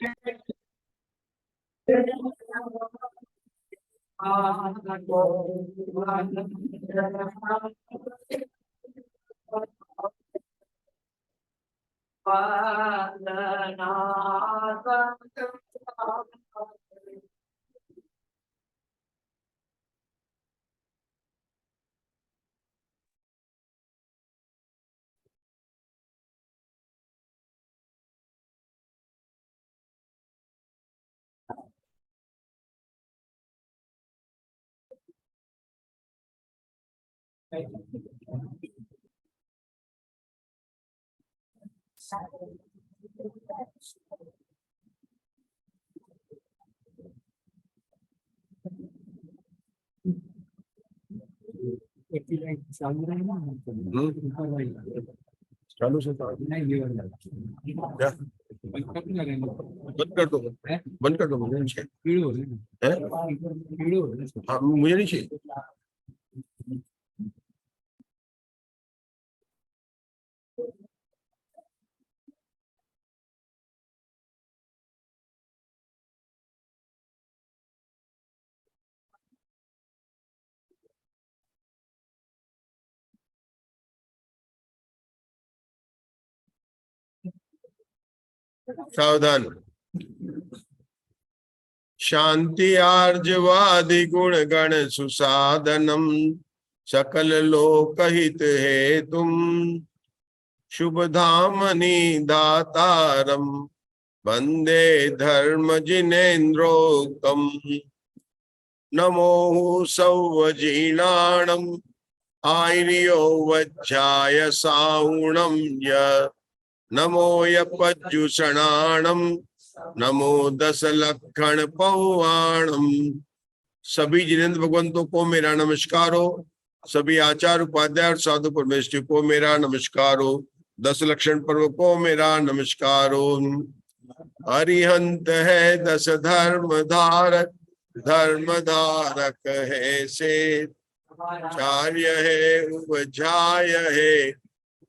चालू से क्या बंद कर दो, बंद कर दो, मुझे नहीं चाहिए। हाँ, मुझे नहीं चाहिए। सावधान। शांति आर्जवादि गुण गण सुसाधनम सकल लोक हित है तुम शुभ धामनी दातारम वंदे धर्म जिनेन्द्रोक्तम नमो सौवजीर्णाणम आर्यो वज्जाय साउणम य नमो यपज्जुषणाणम नमो दस लक्षण पौवाणम। सभी जिनेन्द्र भगवंतों को मेरा नमस्कार हो। सभी आचार्य उपाध्याय और साधु परमेश्वर को मेरा नमस्कार हो। 10 लक्षण पर्व को मेरा नमस्कार हो। अरिहंत है 10 धर्म धारक, धर्म धारक है से चार्य है उपजाय है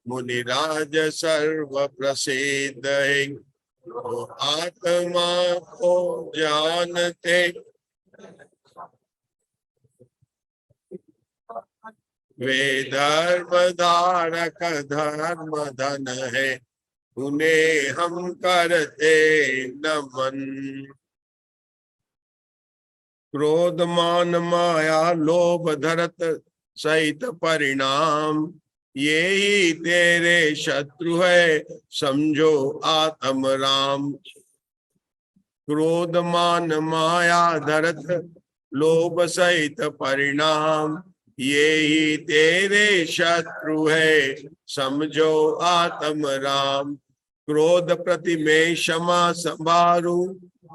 मुनिराज सर्व प्रसिद्ध है। तो आत्मा को जानते वे धर्म धारक धर्म धन है उन्हें हम करते नमन। क्रोध मान माया लोभ धरत सहित परिणाम ये ही तेरे शत्रु है समझो आत्म राम। क्रोध मान माया धरत लोभ सहित परिणाम ये ही तेरे शत्रु है समझो आत्म राम। क्रोध प्रति में क्षमा संभारू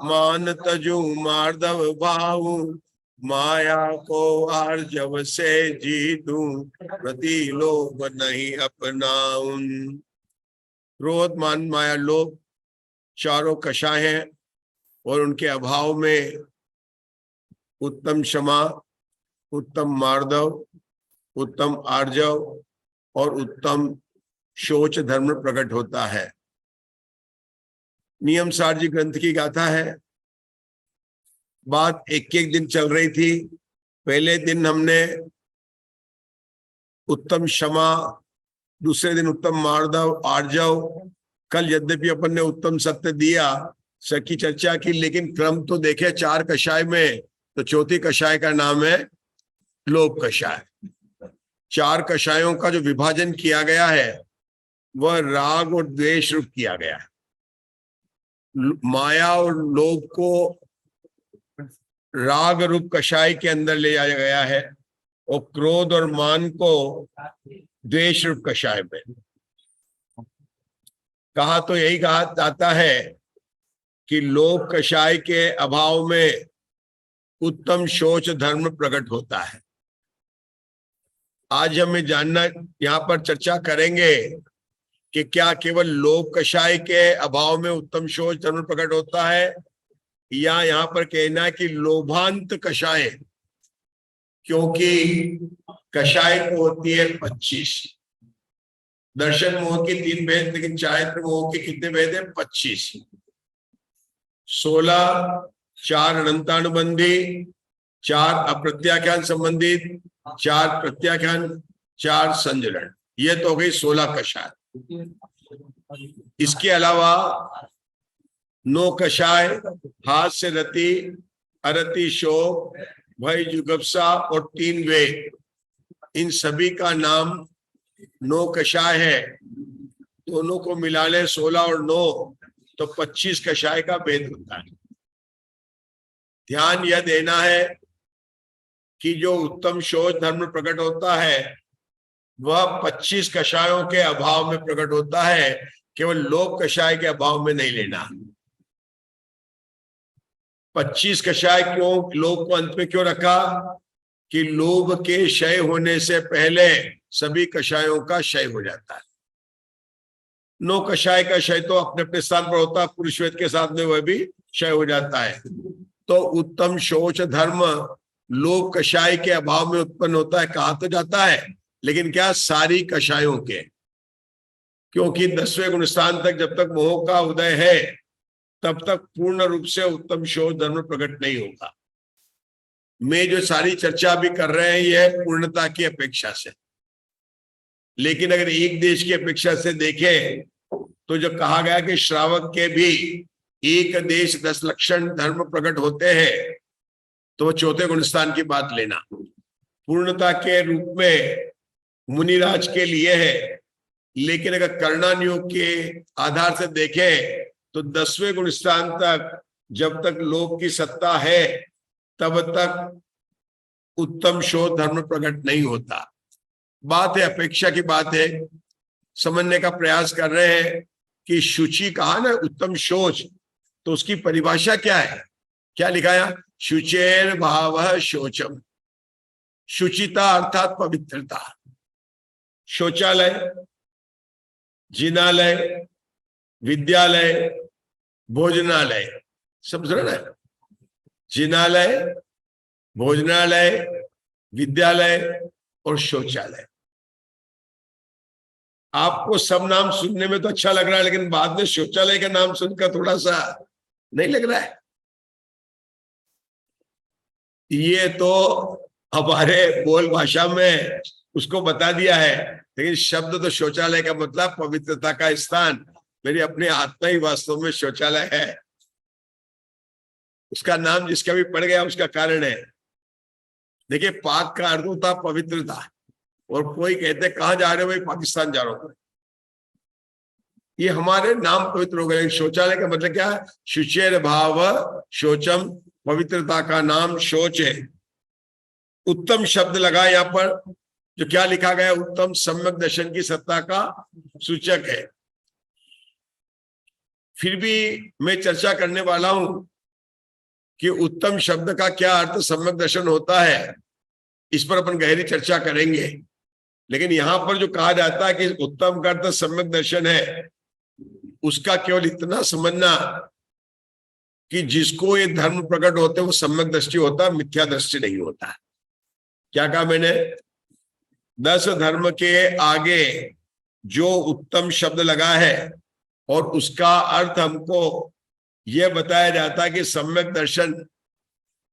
मान तजू मार्दव भाऊ माया को आर्जव से जीतूं प्रति लोभ नहीं अपनाऊं। क्रोध मान माया लोभ चारों कषाय हैं और उनके अभाव में उत्तम क्षमा, उत्तम मार्दव, उत्तम आर्जव और उत्तम शोच धर्म प्रकट होता है। नियम सार जी ग्रंथ की गाथा है। बात एक एक दिन चल रही थी। पहले दिन हमने उत्तम क्षमा, दूसरे दिन उत्तम मार्दव आर्जव, कल यद्यपि अपन ने उत्तम सत्य दिया सकी चर्चा की, लेकिन क्रम तो देखे 4 कषाय में, तो चौथी कषाय का नाम है लोभ कषाय। 4 कषायों का जो विभाजन किया गया है वह राग और द्वेष रूप किया गया है। माया और लोभ को राग रूप कषाय के अंदर ले जाया गया है और क्रोध और मान को द्वेष रूप कषाय में। कहा तो यही कहा जाता है कि लोभ कषाय के अभाव में उत्तम शोच धर्म प्रकट होता है। आज हमें जानना, यहाँ पर चर्चा करेंगे कि क्या केवल लोभ कषाय के अभाव में उत्तम शोच धर्म प्रकट होता है, या यहाँ पर कहना है कि लोभांत कषाय, क्योंकि कषाय को होती है 25। दर्शन मोह के 3 भेद, लेकिन चारित्र मोह के कितने भेद है? 25। 16, 4 अनंतानुबंधी, 4 अप्रत्याख्यान संबंधित, 4 प्रत्याख्यान, 4 संजरण। ये तो हो गई 16 कषाय। इसके अलावा 9 कषाय, हास्य रति, अरति शोक, भय जुगुप्सा और 3 वेद, इन सभी का नाम 9 कषाय है। दोनों को मिला ले 16 और 9 तो 25 कषाय का भेद होता है। ध्यान यह देना है कि जो उत्तम शोच धर्म प्रकट होता है वह 25 कषायों के अभाव में प्रकट होता है, केवल लोभ कषाय के अभाव में नहीं लेना। 25 कषाय क्यों लोभ को अंत में क्यों रखा? कि लोभ के क्षय होने से पहले सभी कषायों का क्षय हो जाता है। 9 कषाय का क्षय तो अपने अपने स्थान पर होता है, पुरुष वेद के साथ में वह भी क्षय हो जाता है। तो उत्तम शोच धर्म लोभ कषाय के अभाव में उत्पन्न होता है, कहा तो जाता है, लेकिन क्या सारी कषायों के, क्योंकि 10वें गुण स्थान तक जब तक मोह का उदय है तब तक पूर्ण रूप से उत्तम शोच धर्म प्रकट नहीं होगा। मैं जो सारी चर्चा भी कर रहे हैं यह पूर्णता की अपेक्षा से, लेकिन अगर एक देश की अपेक्षा से देखें तो जो कहा गया कि श्रावक के भी एक देश 10 लक्षण धर्म प्रकट होते हैं, तो वह 4थे गुणस्थान की बात लेना पूर्णता के रूप में मुनिराज के लिए है। लेकिन अगर कर्णानुयोग के आधार से देखें तो 10वें गुणस्थान तक जब तक लोभ की सत्ता है तब तक उत्तम शोध धर्म प्रकट नहीं होता। बात है, अपेक्षा की बात है, समझने का प्रयास कर रहे हैं कि शुचि कहा ना उत्तम शोच, तो उसकी परिभाषा क्या है? क्या लिखाया? शुचेर भाव शोचम, शुचिता अर्थात पवित्रता। शौचालय, जिनालय, विद्यालय, भोजनालय, समझ रहे ना? जिनालय, भोजनालय, विद्यालय और शौचालय। आपको सब नाम सुनने में तो अच्छा लग रहा है, लेकिन बाद में शौचालय का नाम सुनकर थोड़ा सा नहीं लग रहा है। ये तो हमारे बोल भाषा में उसको बता दिया है, लेकिन शब्द तो शौचालय का मतलब पवित्रता का स्थान। मेरी अपने आत्मा ही वास्तव में शौचालय है। उसका नाम जिसका भी पड़ गया उसका कारण है। देखिए, पाक का अर्थ होता पवित्रता, और कोई कहते कहां जा रहे हो? भाई पाकिस्तान जा रहा हूं। ये हमारे नाम पवित्र हो गए। शौचालय का मतलब क्या है? शुचेर भाव शोचम, पवित्रता का नाम शौच है। उत्तम शब्द लगा यहाँ पर, जो क्या लिखा गया? उत्तम सम्यक दर्शन की सत्ता का सूचक है। फिर भी मैं चर्चा करने वाला हूं कि उत्तम शब्द का क्या अर्थ सम्यक दर्शन होता है, इस पर अपन गहरी चर्चा करेंगे। लेकिन यहां पर जो कहा जाता है कि उत्तम का अर्थ सम्यक दर्शन है, उसका केवल इतना समझना कि जिसको ये धर्म प्रकट होते वो सम्यक दृष्टि होता है, मिथ्या दृष्टि नहीं होता। क्या कहा मैंने? 10 धर्म के आगे जो उत्तम शब्द लगा है और उसका अर्थ हमको यह बताया जाता है कि सम्यक दर्शन,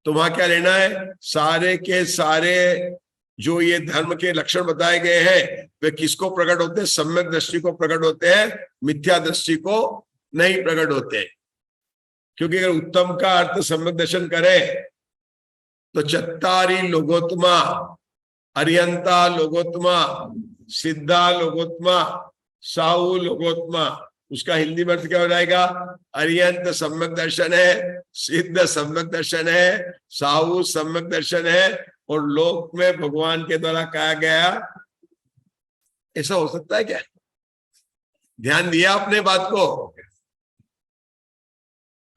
तो वहां क्या लेना है? सारे के सारे जो ये धर्म के लक्षण बताए गए हैं वे किसको प्रकट होते हैं? सम्यक दृष्टि को प्रकट होते हैं, मिथ्या दृष्टि को नहीं प्रकट होते। क्योंकि अगर उत्तम का अर्थ सम्यक दर्शन करें तो चत्तारी लोगोत्तमा, अरियंता लोगोत्तमा, सिद्धा लोगोत्तमा, साहू लोगोत्तमा, उसका हिंदी में अर्थ क्या हो जाएगा? अरियंत सम्यक दर्शन है, सिद्ध सम्यक दर्शन है, साहू सम्यक दर्शन है, और लोक में भगवान के द्वारा कहा गया। ऐसा हो सकता है क्या? ध्यान दिया आपने बात को?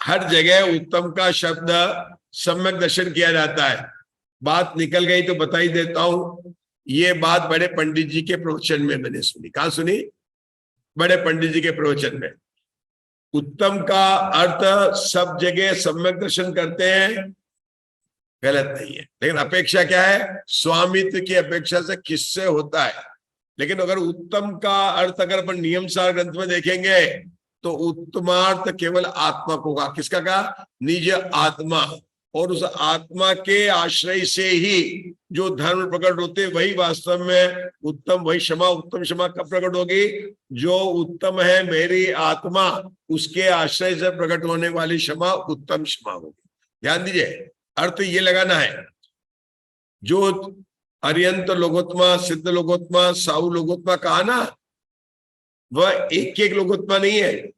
हर जगह उत्तम का शब्द सम्यक दर्शन किया जाता है। बात निकल गई तो बता ही देता हूं। ये बात बड़े पंडित जी के प्रवचन में मैंने सुनी। कहां सुनी? बड़े पंडित जी के प्रवचन में। उत्तम का अर्थ सब जगह सम्यक दर्शन करते हैं, गलत नहीं है, लेकिन अपेक्षा क्या है? स्वामित्व की अपेक्षा से किससे होता है। लेकिन अगर उत्तम का अर्थ अगर अपन नियम सार ग्रंथ में देखेंगे तो उत्तमार्थ केवल आत्मा को कहा। किसका कहा? निज आत्मा। और उस आत्मा के आश्रय से ही जो धर्म प्रकट होते वही वास्तव में उत्तम। वही क्षमा, उत्तम क्षमा कब प्रकट होगी? जो उत्तम है मेरी आत्मा, उसके आश्रय से प्रकट होने वाली क्षमा उत्तम क्षमा होगी। ध्यान दीजिए, अर्थ ये लगाना है। जो अर्यंत लोकोत्मा, सिद्ध लोकोत्मा, साहु लोकोत्मा कहा ना, वह एक एक लोकोत्मा नहीं है।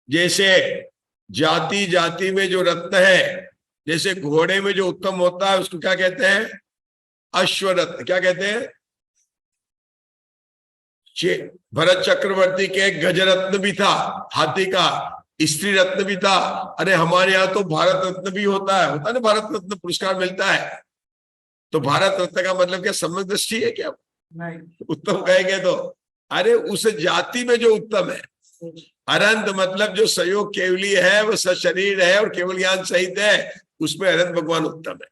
जैसे जाति जाति में जो रत्न है, जैसे घोड़े में जो उत्तम होता है उसको क्या कहते हैं? अश्वरत्न। क्या कहते हैं? भरत चक्रवर्ती के गजरत्न भी था, हाथी का। स्त्री रत्न भी था। अरे हमारे यहाँ तो भारत रत्न भी होता है ना, भारत रत्न पुरस्कार मिलता है। तो भारत रत्न का मतलब क्या सम्यक दृष्टि है क्या? नहीं। उत्तम कहेंगे तो अरे उस जाति में जो उत्तम है। अनंत मतलब जो सहयोग केवली है, वो सशरीर है और केवल ज्ञान सहित है, उसमें अनंत भगवान उत्तम है।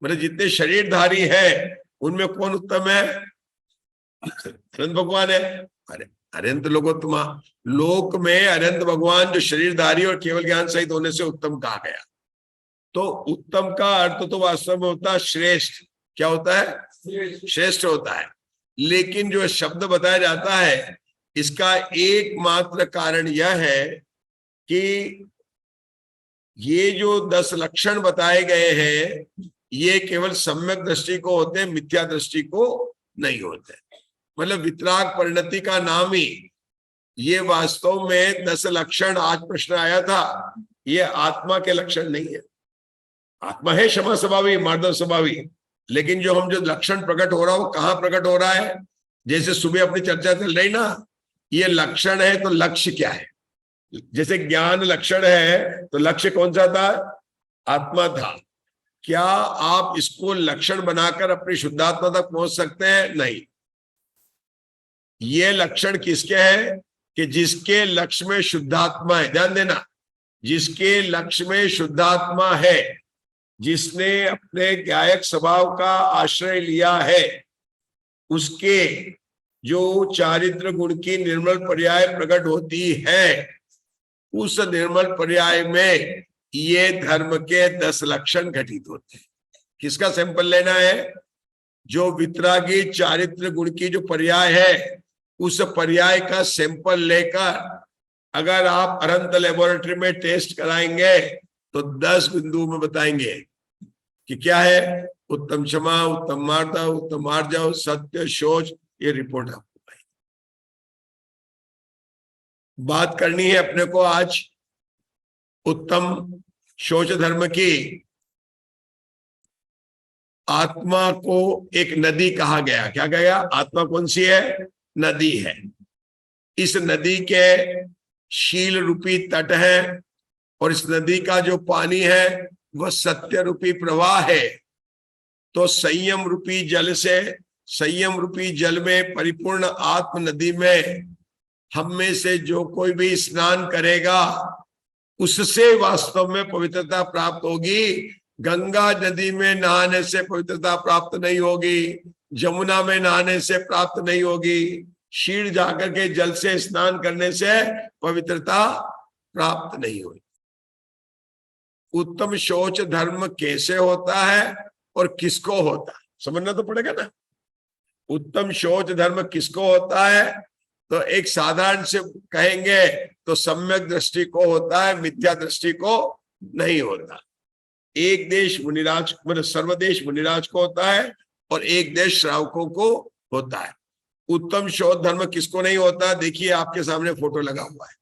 मतलब जितने शरीरधारी है उनमें कौन उत्तम है? अनंत भगवान है। अरे अनंत लोकोत्तमा, लोक में अनंत भगवान जो शरीरधारी और केवल ज्ञान सहित होने से उत्तम कहा गया। तो उत्तम का अर्थ तो वास्तव में होता है श्रेष्ठ। क्या होता है? श्रेष्ठ होता है। लेकिन जो शब्द बताया जाता है, इसका एकमात्र कारण यह है कि ये जो 10 लक्षण बताए गए हैं, ये केवल सम्यक दृष्टि को होते हैं, मिथ्या दृष्टि को नहीं होते। मतलब वितराग परिणति का नाम ही ये वास्तव में 10 लक्षण, आज प्रश्न आया था, ये आत्मा के लक्षण नहीं है। आत्मा है क्षमा स्वभावी, मार्दव स्वभावी, लेकिन जो हम जो लक्षण प्रकट हो रहा है वो कहाँ प्रकट हो रहा है? जैसे सुबह अपनी चर्चा चल रही ना, ये लक्षण है तो लक्ष्य क्या है? जैसे ज्ञान लक्षण है तो लक्ष्य कौन सा था? आत्मा था। क्या आप इसको लक्षण बनाकर अपनी शुद्धात्मा तक पहुंच सकते हैं? नहीं। ये लक्षण किसके हैं? कि जिसके लक्ष्य में शुद्धात्मा है। ध्यान देना, जिसके लक्ष्य में शुद्धात्मा है, जिसने अपने गायक स्वभाव का आश्रय लिया है, उसके जो चारित्र गुण की निर्मल पर्याय प्रकट होती है, उस निर्मल पर्याय में ये धर्म के 10 लक्षण घटित होते हैं। किसका सैंपल लेना है? जो वितरागी चारित्र गुण की जो पर्याय है, उस पर्याय का सैंपल लेकर अगर आप अनंत लेबोरेटरी में टेस्ट कराएंगे तो 10 बिंदु में बताएंगे कि क्या है? उत्तम क्षमा, उत्तम मार्दव, उत्तम आर्जव, सत्य, शौच। ये रिपोर्ट आपको बात करनी है अपने को आज उत्तम शौच धर्म की। आत्मा को एक नदी कहा गया। क्या कहा गया? आत्मा कौन सी है? नदी है। इस नदी के शील रूपी तट है और इस नदी का जो पानी है वह सत्य रूपी प्रवाह है। तो संयम रूपी जल से, संयम रूपी जल में परिपूर्ण आत्म नदी में हम में से जो कोई भी स्नान करेगा उससे वास्तव में पवित्रता प्राप्त होगी। गंगा नदी में नहाने से पवित्रता प्राप्त नहीं होगी, जमुना में नहाने से प्राप्त नहीं होगी, शीर जाकर के जल से स्नान करने से पवित्रता प्राप्त नहीं होगी। उत्तम शौच धर्म कैसे होता है और किसको होता है, समझना तो पड़ेगा ना। उत्तम शौच धर्म किसको होता है? तो एक साधारण से कहेंगे तो सम्यक दृष्टि को होता है, मिथ्या दृष्टि को नहीं होता। एक देश मुनिराज, मतलब सर्वदेश मुनिराज को होता है और एक देश श्रावकों को होता है। उत्तम शौच धर्म किसको नहीं होता? देखिए आपके सामने फोटो लगा हुआ है,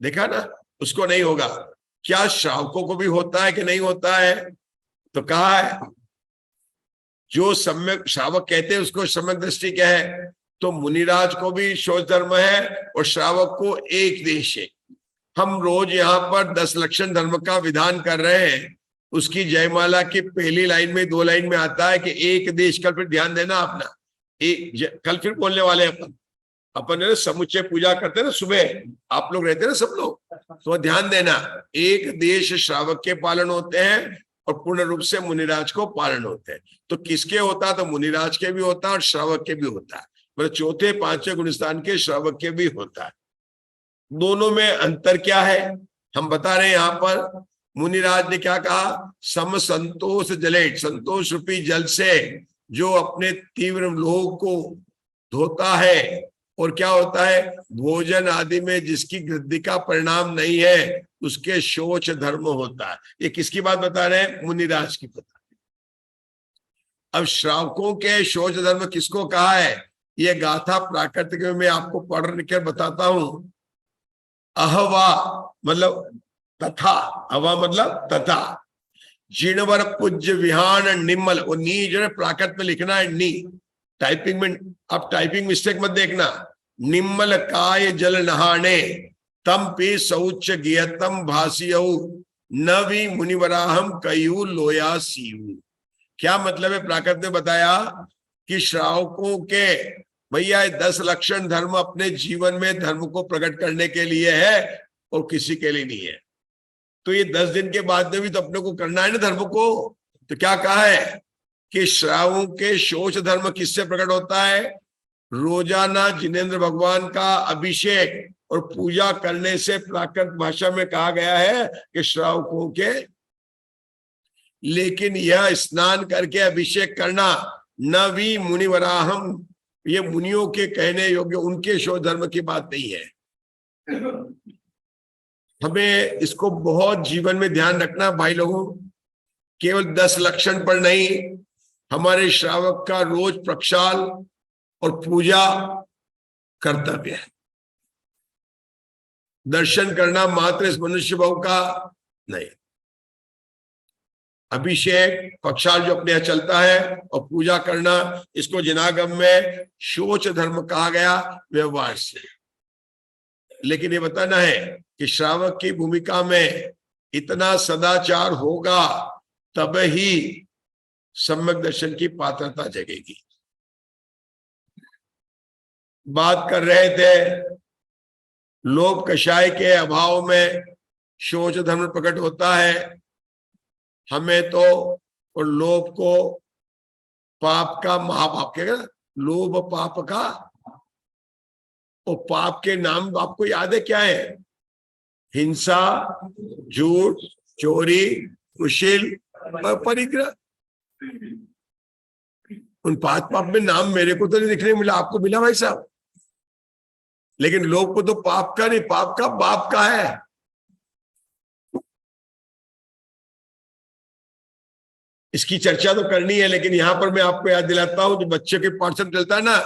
देखा ना, उसको नहीं होगा। क्या श्रावकों को भी होता है कि नहीं होता है? तो कहा है जो सम्यक श्रावक कहते हैं उसको सम्यक दृष्टि क्या है? तो मुनिराज को भी शौच धर्म है और श्रावक को एक देश है। हम रोज यहाँ पर 10 लक्षण धर्म का विधान कर रहे हैं। उसकी जयमाला की पहली लाइन में, 2 लाइन में आता है कि एक देश। कल फिर ध्यान देना अपना, कल फिर बोलने वाले अपन समुच्चय पूजा करते हैं ना सुबह, आप लोग रहते हैं ना सब लोग, तो ध्यान देना एक देश श्रावक के पालन होते हैं और पूर्ण रूप से मुनिराज को पालन होते हैं। तो किसके होता है? तो मुनिराज के भी होता है और श्रावक के भी होता है। मतलब चौथे 5वें गुणस्थान के श्रावक के भी होता है। दोनों में अंतर क्या है हम बता रहे हैं। यहां पर मुनिराज ने क्या कहा, सम संतोष जलेट, संतोष रूपी जल से जो अपने तीव्र लोभ को धोता है, और क्या होता है, भोजन आदि में जिसकी वृद्धि का परिणाम नहीं है उसके शोच धर्म होता है। ये किसकी बात बता रहे हैं, मुनिराज की बता रहे हैं। अब श्रावकों के शोच धर्म किसको कहा है, ये गाथा प्राकृतिक में आपको पढ़ कर बताता हूं। अहवा मतलब तथा, अवा मतलब तथा, जीणवर पूज्य विहान निम्मल, और नी जो है प्राकृत में लिखना है नी, टाइपिंग में आप टाइपिंग मिस्टेक मत देखना। निम्मल काय जल नहाने तम पे शौच गियतम भासियऊ नवी मुनिवराहम कयू लोया सीयू। क्या मतलब है, प्राकृत ने बताया कि श्रावकों के भैया 10 लक्षण धर्म अपने जीवन में धर्म को प्रकट करने के लिए है और किसी के लिए नहीं है। तो ये 10 दिन के बाद में भी तो अपने को करना है ना धर्म को। तो क्या कहा है कि श्रावों के शोच धर्म किससे प्रकट होता है, रोजाना जिनेंद्र भगवान का अभिषेक और पूजा करने से प्राकृत भाषा में कहा गया है कि श्रावकों के। लेकिन यह स्नान करके अभिषेक करना न भी मुनिवराहम, ये मुनियों के कहने योग्य उनके शोच धर्म की बात नहीं है। हमें इसको बहुत जीवन में ध्यान रखना भाई लोगों। केवल 10 लक्षण पर नहीं, हमारे श्रावक का रोज प्रक्षाल और पूजा कर्तव्य है। दर्शन करना मात्र इस मनुष्य भाव का नहीं, अभिषेक प्रक्षाल जो अपने यहाँ चलता है और पूजा करना, इसको जिनागम में शोच धर्म कहा गया व्यवहार से। लेकिन ये बताना है कि श्रावक की भूमिका में इतना सदाचार होगा तब ही सम्यक दर्शन की पात्रता जगेगी। बात कर रहे थे लोभ कषाय के अभाव में शोच धर्म प्रकट होता है। हमें तो और लोभ को पाप का महापाप कहेगा, लोभ पाप का, और पाप के नाम आपको याद है क्या है, हिंसा, झूठ, चोरी, कुशील और परिग्रह। उन 5 पाप में नाम मेरे को तो नहीं दिखने मिला, आपको मिला भाई साहब। लेकिन लोग को तो पाप का नहीं, पाप का बाप का है। इसकी चर्चा तो करनी है, लेकिन यहां पर मैं आपको याद दिलाता हूं जो बच्चे के पाठशाला चलता है ना,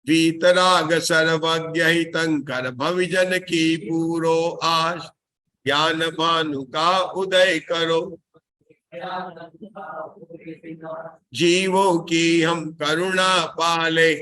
वीतराग सर्वज्ञ हितंकर भविजन की पूरो आश, ज्ञान भानु का उदय करो, जीवों की हम करुणा पाले।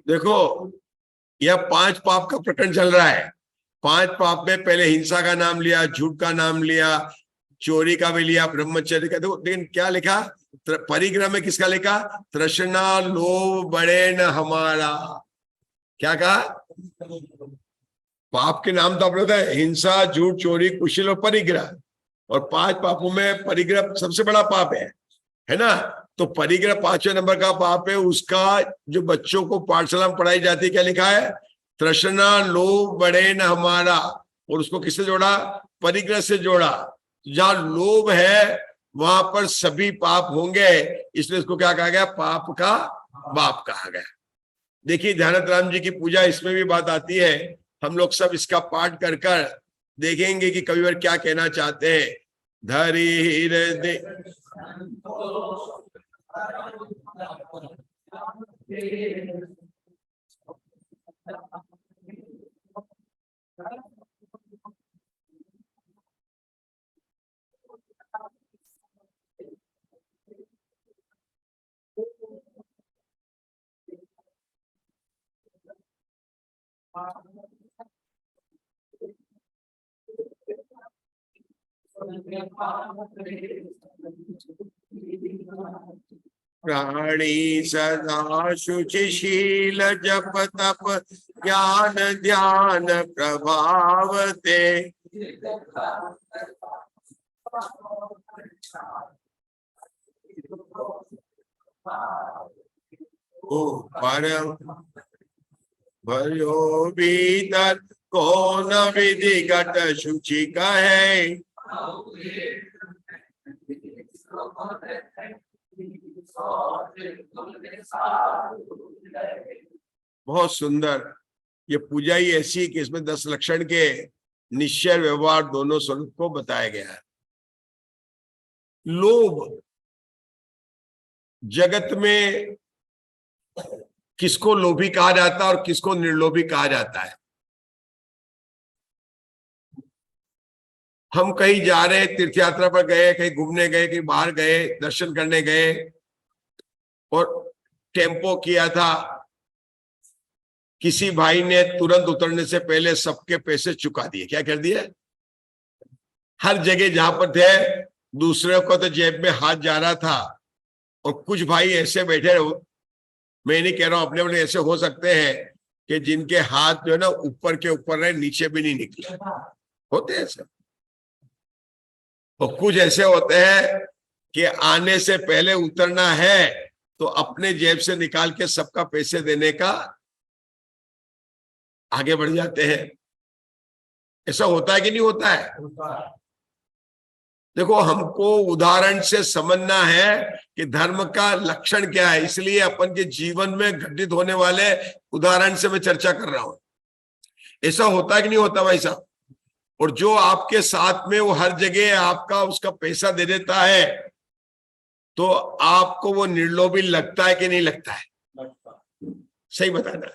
देखो यह 5 पाप का प्रकरण चल रहा है। 5 पाप में पहले हिंसा का नाम लिया, झूठ का नाम लिया, चोरी का भी लिया, ब्रह्मचर्य का। देखो लेकिन क्या लिखा परिग्रह में, किसका लिखा, तृष्णा लोभ बड़े न हमारा। क्या कहा, पाप के नाम तो आप लोग है, हिंसा, झूठ, चोरी, कुशील और परिग्रह। और 5 पापों में परिग्रह सबसे बड़ा पाप है ना। तो परिग्रह 5वें नंबर का पाप है। उसका जो बच्चों को पाठशाला में पढ़ाई जाती है क्या लिखा है, तृष्णा लोभ बड़े न हमारा, और उसको किससे जोड़ा, परिग्रह से जोड़ा। जहां लोभ है वहां पर सभी पाप होंगे, इसलिए इसको क्या कहा गया, पाप का बाप कहा गया। देखिए ध्यानत राम जी की पूजा, इसमें भी बात आती है। हम लोग सब इसका पाठ कर कर देखेंगे कि कविवर क्या कहना चाहते हैं। धरी हृदय प्राणी सदा शुचिशील जप तप ज्ञान ध्यान प्रभाव ते। ऊपर भयो भीतर कौन विधिगत शुचि कहे। बहुत सुंदर। ये पूजा ही ऐसी कि इसमें 10 लक्षण के निश्चय व्यवहार दोनों स्वरूप को बताया गया है। लोभ जगत में किसको लोभी कहा जाता है और किसको निर्लोभी कहा जाता है। हम कहीं जा रहे, तीर्थ यात्रा पर गए, कहीं घूमने गए, कहीं बाहर गए, दर्शन करने गए और टेम्पो किया था, किसी भाई ने तुरंत उतरने से पहले सबके पैसे चुका दिए। क्या कर दिए? हर जगह जहां पर थे दूसरे को तो जेब में हाथ जा रहा था और कुछ भाई ऐसे बैठे, मैं नहीं कह रहा हूं, अपने अपने ऐसे हो सकते हैं कि जिनके हाथ जो है ना ऊपर के ऊपर रहे, नीचे भी नहीं निकले, होते हैं ऐसे। और कुछ ऐसे होते हैं कि आने से पहले उतरना है तो अपने जेब से निकाल के सबका पैसे देने का आगे बढ़ जाते हैं। ऐसा होता है कि नहीं होता है? देखो, हमको उदाहरण से समझना है कि धर्म का लक्षण क्या है, इसलिए अपन के जीवन में घटित होने वाले उदाहरण से मैं चर्चा कर रहा हूं। ऐसा होता है कि नहीं होता भाई साहब? और जो आपके साथ में वो हर जगह आपका उसका पैसा दे देता है तो आपको वो निर्लोभी लगता है कि नहीं लगता है? सही बताना।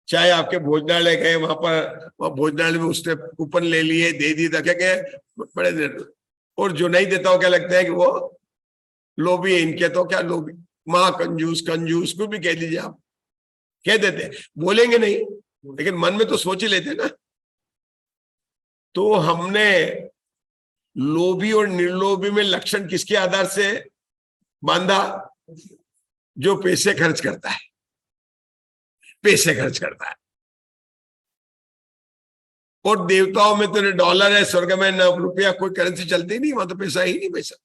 चाहे आपके भोजनालय गए, वहां पर भोजनालय में उसने कूपन ले लिए, दे दी, क्या क्या बड़े देर, और जो नहीं देता हो क्या लगता है कि वो लोभी है। इनके तो क्या लोभी, मां कंजूस कंजूस को भी कह दीजिए आप, कह देते, बोलेंगे नहीं लेकिन मन में तो सोच ही लेते ना। तो हमने लोभी और निर्लोभी में लक्षण किसके आधार से बांधा? जो पैसे खर्च करता है, पैसे खर्च करता है। और देवताओं में तो डॉलर है, स्वर्ग में न रुपया, कोई करेंसी चलती नहीं, वहां तो पैसा ही नहीं। पैसा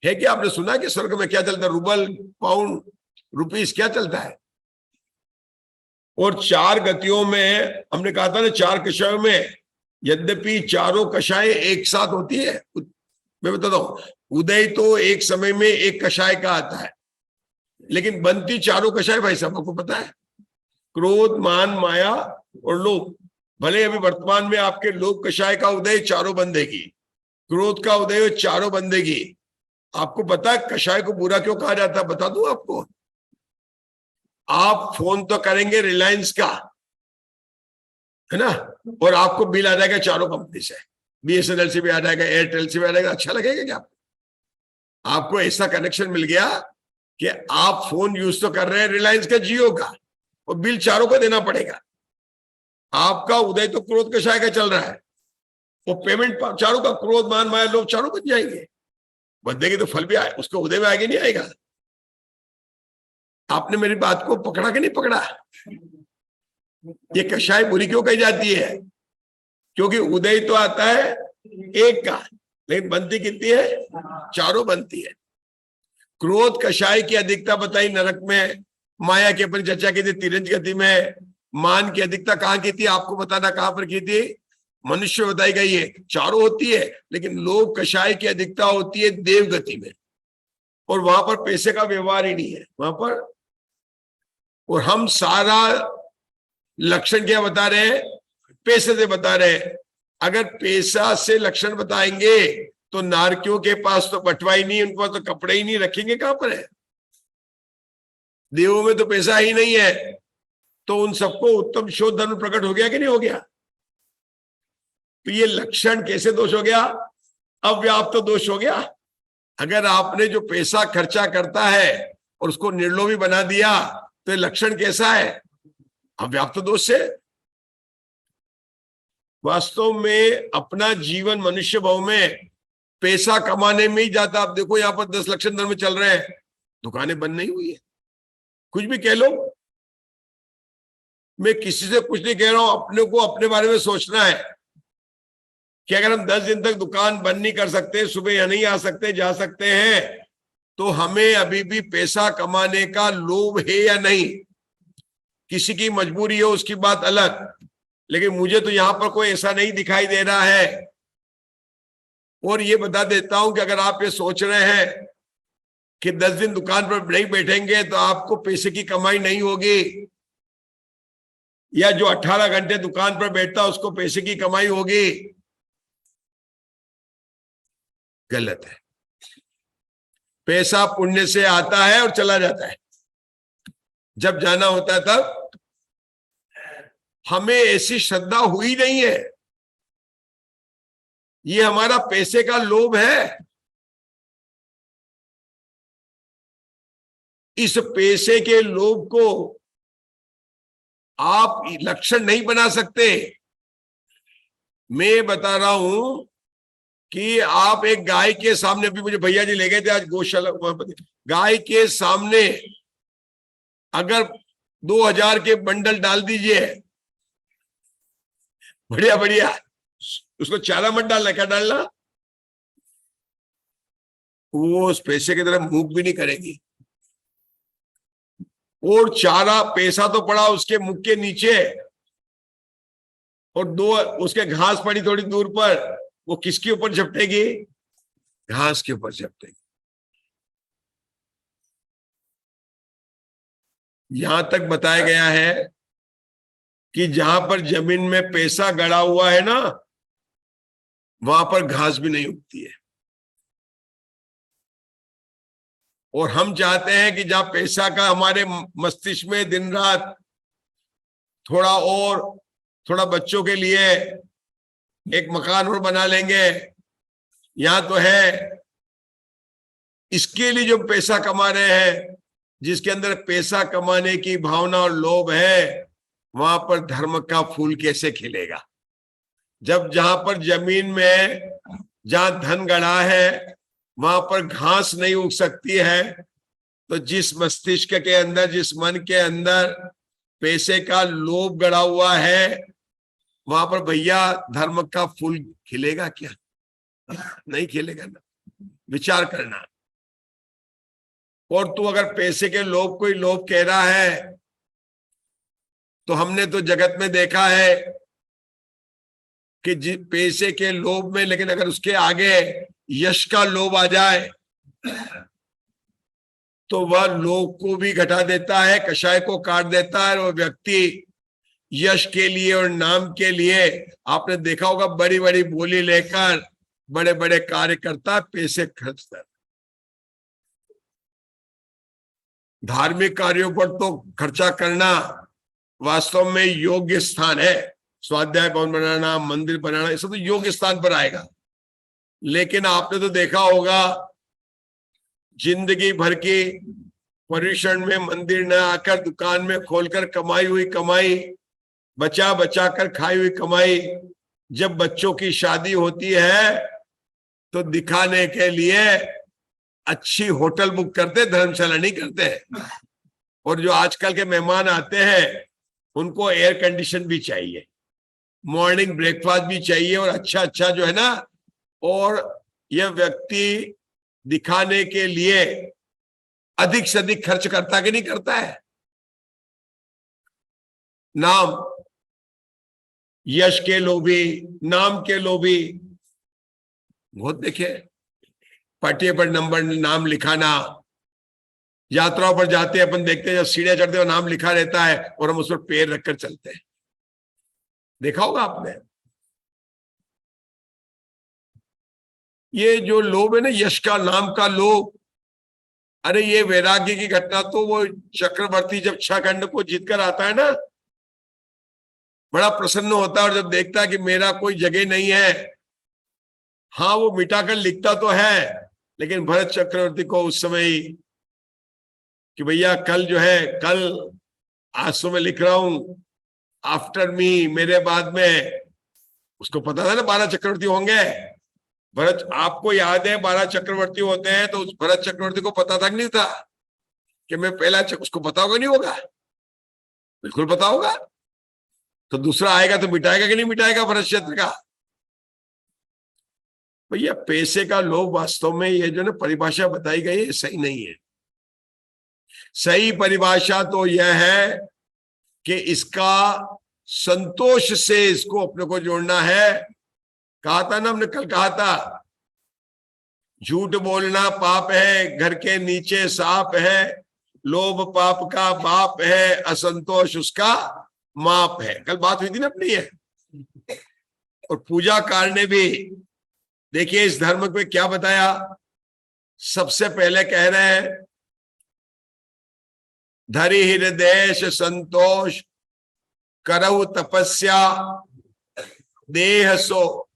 है कि आपने सुना कि स्वर्ग में क्या चलता है? रूबल, पाउंड, रुपीस, क्या चलता है? और 4 गतियों में हमने कहा था ना, 4 कषायों में, यद्यपि चारों कषाय एक साथ होती है, मैं बताता हूं, उदय तो एक समय में एक कषाय का आता है, लेकिन बनती चारों कषाय भाई साहब आपको पता है? क्रोध, मान, माया और लोभ। भले अभी वर्तमान में आपके लोभ कषाय का उदय चारों बंधेगी, क्रोध का उदय चारों बंधेगी। आपको पता है कषाय को बुरा क्यों कहा जाता है? बता दूं आपको। आप फोन तो करेंगे रिलायंस का, है ना, और आपको बिल आ जाएगा चारों कंपनी से, BSNL से भी आ जाएगा, एयरटेल से भी आ जाएगा। अच्छा लगेगा क्या? आपको ऐसा कनेक्शन मिल गया कि आप फोन यूज तो कर रहे हैं रिलायंस का, जियो का, और बिल चारों को देना पड़ेगा। आपका उदय तो क्रोध कषाय का चल रहा है, वो पेमेंट चारों का, क्रोध, मान, माया, लोभ चारों बन जाएंगे। बंदेगी तो फल भी आए, उसको उदय में आगे नहीं आएगा। आपने मेरी बात को पकड़ा कि नहीं पकड़ा? ये कषाय बुरी क्यों कही जाती है? क्योंकि उदय तो आता है एक का, लेकिन बनती कितनी है? चारों बनती है। क्रोध कषाय की अधिकता बताई नरक में, माया की अपनी चर्चा की थी तिरंज गति में, मान की अधिकता कहाँ की थी आपको बताना, कहां पर की थी? मनुष्य बताई गई है, चारों होती है, लेकिन लोभ कषाय की अधिकता होती है देव गति में, और वहां पर पैसे का व्यवहार ही नहीं है वहां पर। और हम सारा लक्षण क्या बता रहे हैं? पैसे से बता रहे हैं। अगर पैसा से लक्षण बताएंगे तो नारकियों के पास तो बटवा ही नहीं, उनके पास तो कपड़े ही नहीं, रखेंगे कहां पर है? देवों में तो पैसा ही नहीं है, तो उन सबको उत्तम शोध धर्म प्रकट हो गया कि नहीं हो गया? तो ये लक्षण कैसे दोष हो गया? अव्याप्त दोष हो गया। अगर आपने जो पैसा खर्चा करता है और उसको निर्लोभी बना दिया तो ये लक्षण कैसा है? अव्याप्त दोष से। वास्तव में अपना जीवन मनुष्य भाव में पैसा कमाने में ही जाता। आप देखो यहाँ पर 10 लक्षण धर्म चल रहे हैं, दुकानें बंद नहीं हुई है। कुछ भी कह लो, मैं किसी से कुछ नहीं कह रहा हूं, अपने को अपने बारे में सोचना है कि अगर हम 10 दिन तक दुकान बंद नहीं कर सकते, सुबह या नहीं आ सकते, जा सकते हैं, तो हमें अभी भी पैसा कमाने का लोभ है या नहीं। किसी की मजबूरी हो उसकी बात अलग, लेकिन मुझे तो यहां पर कोई ऐसा नहीं दिखाई दे रहा है। और ये बता देता हूं कि अगर आप ये सोच रहे हैं कि 10 दिन दुकान पर नहीं बैठेंगे तो आपको पैसे की कमाई नहीं होगी, या जो 18 घंटे दुकान पर बैठता उसको पैसे की कमाई होगी, गलत है। पैसा पुण्य से आता है और चला जाता है, जब जाना होता है तब। हमें ऐसी श्रद्धा हुई नहीं है, ये हमारा पैसे का लोभ है। इस पैसे के लोभ को आप लक्षण नहीं बना सकते। मैं बता रहा हूं कि आप एक गाय के सामने, अभी मुझे भैया जी ले गए थे आज गौशाला, गाय के सामने अगर 2000 के बंडल डाल दीजिए, बढ़िया बढ़िया, उसको चारा मत डालना, क्या डालना, वो उस पैसे की तरफ मुंह भी नहीं करेगी। और चारा पैसा तो पड़ा उसके मुख के नीचे, और 2 उसके घास पड़ी थोड़ी दूर पर, वो किसके ऊपर झपटेगी, घास के ऊपर झपटेगी। यहां तक बताया गया है कि जहां पर जमीन में पैसा गड़ा हुआ है ना, वहां पर घास भी नहीं उगती है। और हम चाहते हैं कि जहां पैसा का हमारे मस्तिष्क में दिन रात थोड़ा बच्चों के लिए एक मकान और बना लेंगे, यहां तो है, इसके लिए जो पैसा कमा रहे हैं, जिसके अंदर पैसा कमाने की भावना और लोभ है, वहां पर धर्म का फूल कैसे खिलेगा। जब जहां पर जमीन में जहां धन गड़ा है वहां पर घास नहीं उग सकती है, तो जिस मस्तिष्क के अंदर, जिस मन के अंदर पैसे का लोभ गड़ा हुआ है, वहां पर भैया धर्म का फूल खिलेगा क्या, नहीं खिलेगा ना। विचार करना। और तू अगर पैसे के लोभ कोई लोभ कह रहा है, तो हमने तो जगत में देखा है कि पैसे के लोभ में, लेकिन अगर उसके आगे यश का लोभ आ जाए तो वह लोभ को भी घटा देता है, कषाय को काट देता है। और व्यक्ति यश के लिए और नाम के लिए, आपने देखा होगा, बड़ी बड़ी बोली लेकर बड़े बड़े कार्यकर्ता पैसे खर्चते। धार्मिक कार्यों पर तो खर्चा करना वास्तव में योग्य स्थान है, स्वाध्याय भवन बनाना, मंदिर बनाना, ये सब तो योग्य स्थान पर आएगा। लेकिन आपने तो देखा होगा, जिंदगी भर की पर्यूषण में मंदिर न आकर दुकान में खोलकर कमाई हुई कमाई, बचा बचा कर खाई हुई कमाई, जब बच्चों की शादी होती है तो दिखाने के लिए अच्छी होटल बुक करते, धर्मशाला नहीं करते। और जो आजकल के मेहमान आते हैं उनको एयर कंडीशन भी चाहिए, मॉर्निंग ब्रेकफास्ट भी चाहिए, और अच्छा अच्छा जो है ना। और यह व्यक्ति दिखाने के लिए अधिक से अधिक खर्च करता कि नहीं करता है। नाम, यश के लोभी, नाम के लोभी बहुत देखे। पटिया पर नंबर, नाम लिखाना, यात्राओं पर जाते हैं अपन देखते हैं, जब सीढ़ियां चढ़ते हैं नाम लिखा रहता है और हम उस पर पैर रखकर चलते हैं, देखा होगा आपने। ये जो लोभ है ना, यश का, नाम का लोभ, अरे ये वैराग्य की घटना तो वो चक्रवर्ती जब छखंड को जीतकर आता है ना, बड़ा प्रसन्न होता है। और जब देखता है कि मेरा कोई जगह नहीं है, हाँ वो मिटाकर लिखता तो है, लेकिन भरत चक्रवर्ती को उस समय ही कि भैया कल जो है, कल आज तो मैं लिख रहा हूं, आफ्टर मी, मेरे बाद में। उसको पता था ना 12 चक्रवर्ती होंगे। भरत, आपको याद है 12 चक्रवर्ती होते हैं, तो उस भरत चक्रवर्ती को पता था कि नहीं था? कि मैं पहला उसको पता होगा नहीं होगा? बिल्कुल पता होगा। तो दूसरा आएगा तो मिटाएगा कि नहीं मिटाएगा भरत क्षेत्र का? भैया पैसे का लोभ वास्तव में ये जो ना परिभाषा बताई गई है सही नहीं है। सही परिभाषा तो यह है कि इसका संतोष से इसको अपने को जोड़ना है। कहा था ना, हमने कल कहा था, झूठ बोलना पाप है, घर के नीचे सांप है, लोभ पाप का बाप है, असंतोष उसका माप है। कल बात हुई थी ना अपनी है। और पूजाकार ने भी देखिए इस धर्म में क्या बताया। सबसे पहले कह रहे हैं धरि हृदय संतोष करऊ तपस्या देह सो।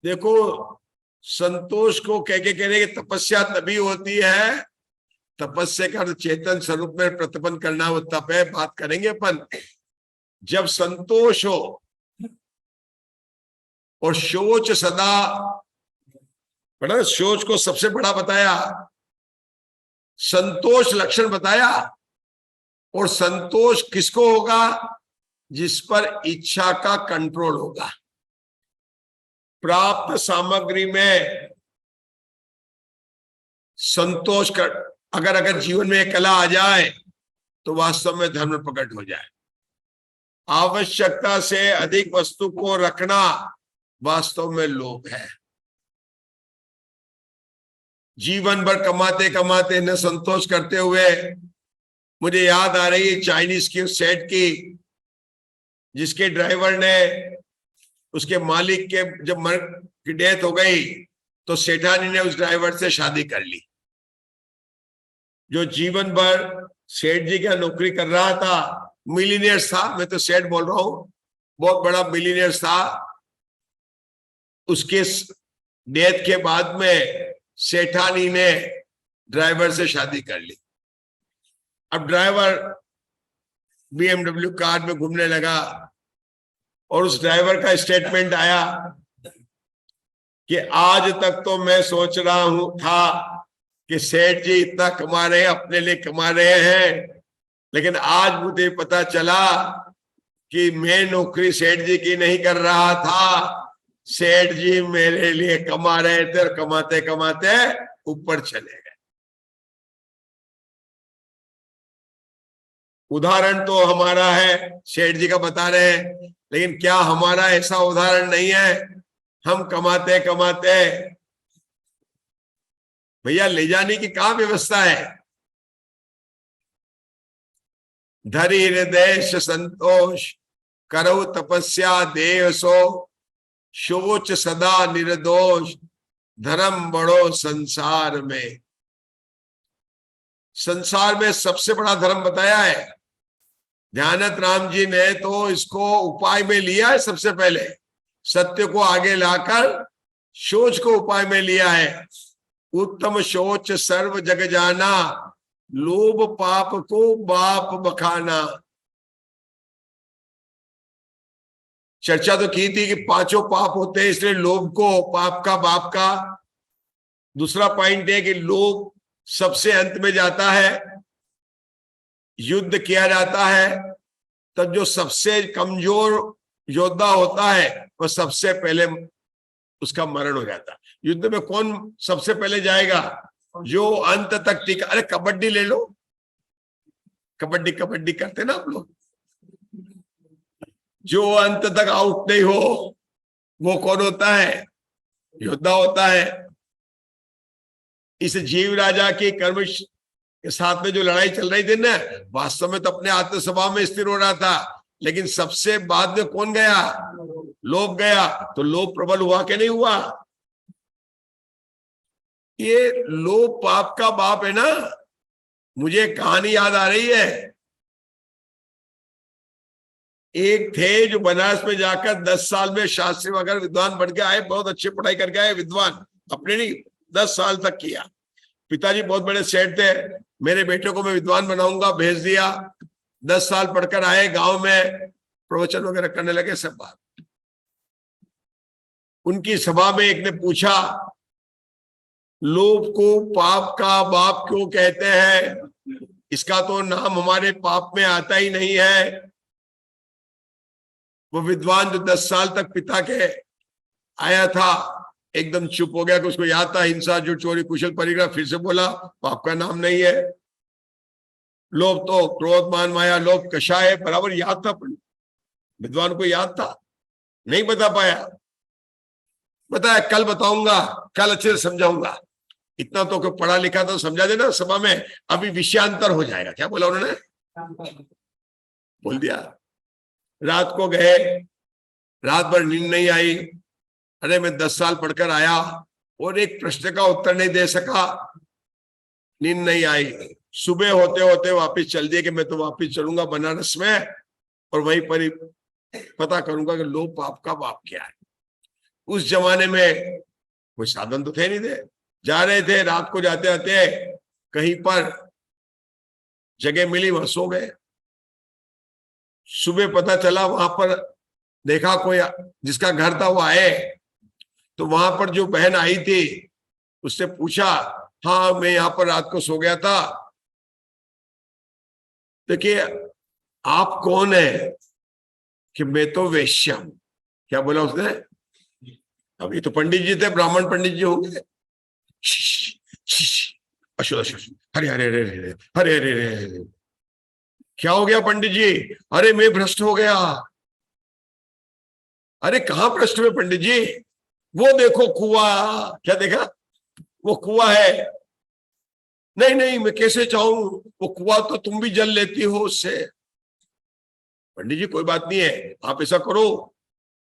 देखो संतोष को कह के कह रहे कि तपस्या तभी होती है, तपस्या का चेतन स्वरूप में प्रतिपन्न करना वो तप है, बात करेंगे अपन। जब संतोष हो और शोच सदा, बड़ा शोच को सबसे बड़ा बताया, संतोष लक्षण बताया। और संतोष किसको होगा? जिस पर इच्छा का कंट्रोल होगा। प्राप्त सामग्री में संतोष कर, अगर जीवन में एक कला आ जाए तो वास्तव में धर्म प्रकट हो जाए। आवश्यकता से अधिक वस्तु को रखना वास्तव में लोभ है। जीवन भर कमाते कमाते न संतोष करते हुए, मुझे याद आ रही है चाइनीज की उस सेट की, जिसके ड्राइवर ने उसके मालिक के जब मर की डेथ हो गई तो सेठानी ने उस ड्राइवर से शादी कर ली। जो जीवन भर सेठ जी का नौकरी कर रहा था, मिलीनियर था, मैं तो सेठ बोल रहा हूं, बहुत बड़ा मिलीनियर था। उसके डेथ के बाद में सेठानी ने ड्राइवर से शादी कर ली। अब ड्राइवर BMW कार में घूमने लगा और उस ड्राइवर का स्टेटमेंट आया कि आज तक तो मैं सोच रहा हूं था कि सेठ जी इतना कमा रहे हैं, अपने लिए कमा रहे हैं, लेकिन आज मुझे पता चला कि मैं नौकरी सेठ जी की नहीं कर रहा था, सेठ जी मेरे लिए कमा रहे थे और कमाते कमाते ऊपर चले गए। उदाहरण तो हमारा है, सेठ जी का बता रहे हैं, लेकिन क्या हमारा ऐसा उदाहरण नहीं है? हम कमाते कमाते भैया ले जाने की क्या व्यवस्था है? धरि हृदय संतोष करऊ तपस्या देह सो, शोच सदा निर्दोष धर्म बड़ो संसार में। संसार में सबसे बड़ा धर्म बताया है ध्यानत राम जी ने, तो इसको उपाय में लिया है। सबसे पहले सत्य को आगे लाकर शोच को उपाय में लिया है। उत्तम शोच सर्व जग जाना, लोभ पाप को बाप बखाना। चर्चा तो की थी कि पांचों पाप होते हैं, इसलिए लोभ को पाप का बाप का। दूसरा पॉइंट है कि लोभ सबसे अंत में जाता है, युद्ध किया जाता है, तब जो सबसे कमजोर योद्धा होता है वह सबसे पहले उसका मरण हो जाता है। युद्ध में कौन सबसे पहले जाएगा? जो अंत तक टिका। अरे कबड्डी ले लो, कबड्डी कबड्डी करते ना आप लोग, जो अंत तक आउट नहीं हो वो कौन होता है? योद्धा होता है। इस जीव राजा की कर्म के साथ में जो लड़ाई चल रही थी ना, वास्तव में तो अपने आत्मसभा में स्थिर हो रहा था, लेकिन सबसे बाद में कौन गया? लोभ गया। तो लोभ प्रबल हुआ कि नहीं हुआ? ये लोभ पाप का बाप है ना। मुझे कहानी याद आ रही है, एक थे जो बनारस में जाकर 10 साल में शास्त्री वगैरह विद्वान बन के आए, बहुत अच्छी पढ़ाई करके आए विद्वान, अपने नहीं 10 साल तक किया। पिताजी बहुत बड़े सेठ थे, मेरे बेटे को मैं विद्वान बनाऊंगा, भेज दिया। 10 साल पढ़कर आए, गांव में प्रवचन वगैरह करने लगे, सब बात। उनकी सभा में एक ने पूछा, लोभ को पाप का बाप क्यों कहते हैं? इसका तो नाम हमारे पाप में आता ही नहीं है। वो विद्वान जो 10 साल तक पिता के आया था, एकदम चुप हो गया कि उसको याद था हिंसा, जो चोरी, कुशल परिग्रह, फिर से बोला पाप का नाम नहीं है। लोभ तो क्रोध, मान, माया, लोभ, कषाय है, बराबर याद था, विद्वान को याद था, नहीं बता पाया। बताया कल बताऊंगा, कल अच्छे से समझाऊंगा। इतना तो पढ़ा लिखा तो समझा देना सभा में, अभी विषयांतर हो जाएगा। क्या बोला उन्होंने? बोल दिया। रात को गए, रात भर नींद नहीं आई। अरे मैं 10 साल पढ़कर आया और एक प्रश्न का उत्तर नहीं दे सका, नींद नहीं आई। सुबह होते होते वापस चल दिए कि मैं तो वापस चलूंगा बनारस में और वहीं पर ही पता करूंगा कि लोभ पाप का बाप क्या है। उस जमाने में कोई साधन तो थे नहीं थे, जा रहे थे, रात को जाते आते कहीं पर जगह मिली, वहां सो गए। सुबह पता चला, वहां पर देखा कोई जिसका घर था वो आए, तो वहां पर जो बहन आई थी उससे पूछा, हाँ मैं यहां पर रात को सो गया था। देखिए आप कौन है? कि मैं तो वेश्या हूं। क्या बोला उसने? अब ये तो पंडित जी थे, ब्राह्मण पंडित जी होंगे। अशुद्ध अशुद्ध, हरे हरे हरे हरे हरे हरे हरे। क्या हो गया पंडित जी? अरे मैं भ्रष्ट हो गया। अरे कहां भ्रष्ट हुए पंडित जी? वो देखो कुआं। क्या देखा? वो कुआं है। नहीं नहीं, मैं कैसे चाहूं, वो कुआं तो तुम भी जल लेती हो उससे। पंडित जी कोई बात नहीं है, आप ऐसा करो,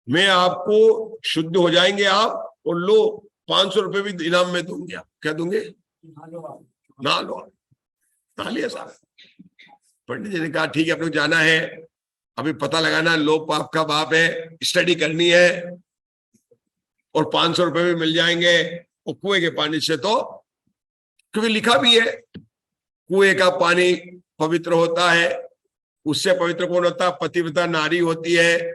मैं आपको शुद्ध हो जाएंगे आप, और लो 500 रुपए भी इनाम में दूंगी। आप क्या दूंगे? ना लो, ना लिया साहब। पंडित जी ने कहा ठीक है, अपने जाना है, अभी पता लगाना लोभ पाप का बाप है, स्टडी करनी है, और 500 रुपए भी मिल जाएंगे। और कुएं के पानी से तो, क्योंकि लिखा भी है कुएं का पानी पवित्र होता है। उससे पवित्र कौन होता है? पतिव्रता नारी होती है।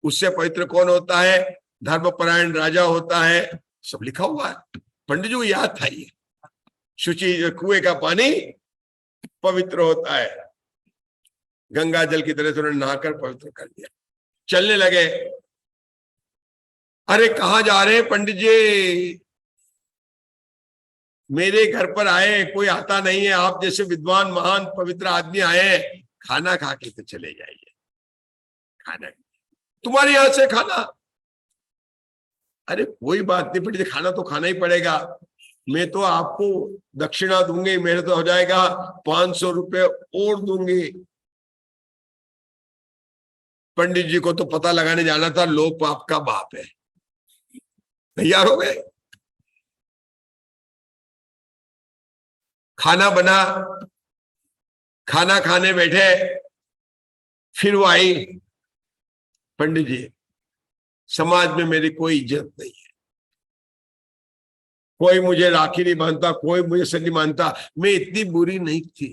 उससे पवित्र कौन होता है? धर्मपरायण राजा होता है। सब लिखा हुआ है, पंडित जी को याद था ये। शुचि कुएं का पानी पवित्र होता है, गंगा जल की तरह से उन्होंने नहाकर पवित्र कर दिया। चलने लगे। अरे कहां जा रहे हैं पंडित जी? मेरे घर पर आए, कोई आता नहीं है, आप जैसे विद्वान महान पवित्र आदमी आए, खाना खा के तो चले जाइए। खाना तुम्हारे यहां से खाना? अरे कोई बात नहीं पंडित जी, खाना तो खाना ही पड़ेगा। मैं तो आपको दक्षिणा दूंगी, मेरे तो हो जाएगा 500 रुपए और दूंगी। पंडित जी को तो पता लगाने जाना था लोभ पाप का बाप है। तैयार हो गए, खाना बना, खाना खाने बैठे। फिर वो आई, पंडित जी समाज में मेरी कोई इज्जत नहीं है, कोई मुझे राखी नहीं बांधता, कोई मुझे सर नहीं मानता। मैं इतनी बुरी नहीं थी,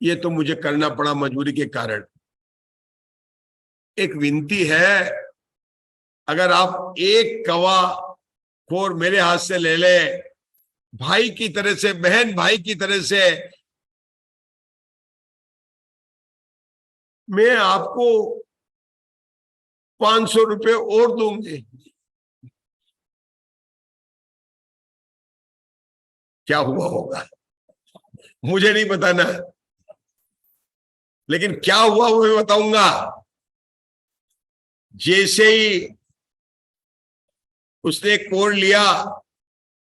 ये तो मुझे करना पड़ा मजबूरी के कारण। एक विनती है, अगर आप एक कवा खोर मेरे हाथ से ले ले, भाई की तरह से, बहन भाई की तरह से, मैं आपको 500 रुपए और दूंगी। क्या हुआ होगा मुझे नहीं बताना, लेकिन क्या हुआ वो मैं बताऊंगा। जैसे ही उसने कोर लिया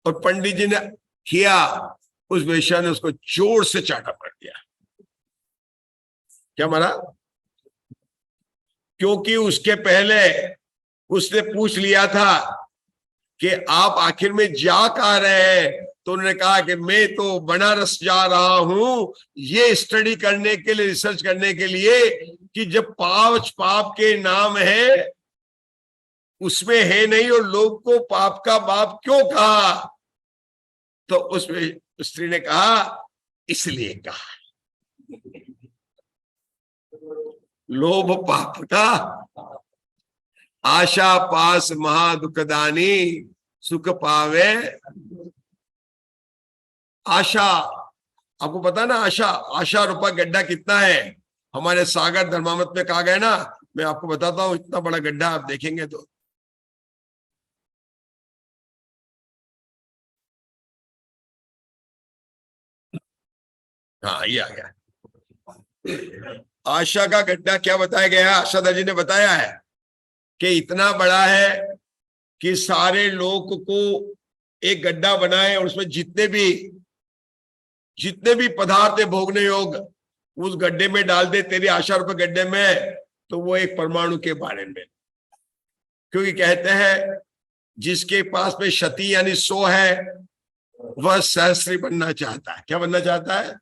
और पंडित जी ने किया, उस वेश्या ने उसको जोर से चाटा पड़ दिया। क्या मारा? क्योंकि उसके पहले उसने पूछ लिया था कि आप आखिर में जा कहां रहे हैं, तो उन्होंने कहा कि मैं तो बनारस जा रहा हूं ये स्टडी करने के लिए, रिसर्च करने के लिए, कि जब पाप के नाम है उसमें है नहीं, और लोग को पाप का बाप क्यों कहा? तो उसमें स्त्री ने कहा इसलिए कहा, लोभ पाप का, आशा पास महादुखदानी, सुख पावे। आशा आपको पता ना आशा आशा रूपा गड्ढा कितना है, हमारे सागर धर्मामृत में कहा गया ना, मैं आपको बताता हूं इतना बड़ा गड्ढा आप देखेंगे तो। हाँ ये आ गया, आशा का गड्ढा क्या बताया गया है, आशा जी ने बताया है कि इतना बड़ा है कि सारे लोग को एक गड्ढा बनाए और उसमें जितने भी पदार्थ है भोगने योग उस गड्ढे में डाल दे, तेरी आशा रूप गड्ढे में, तो वो एक परमाणु के बारे में। क्योंकि कहते हैं जिसके पास में शती यानी 100 है वह सहस्त्री बनना चाहता है। क्या बनना चाहता है?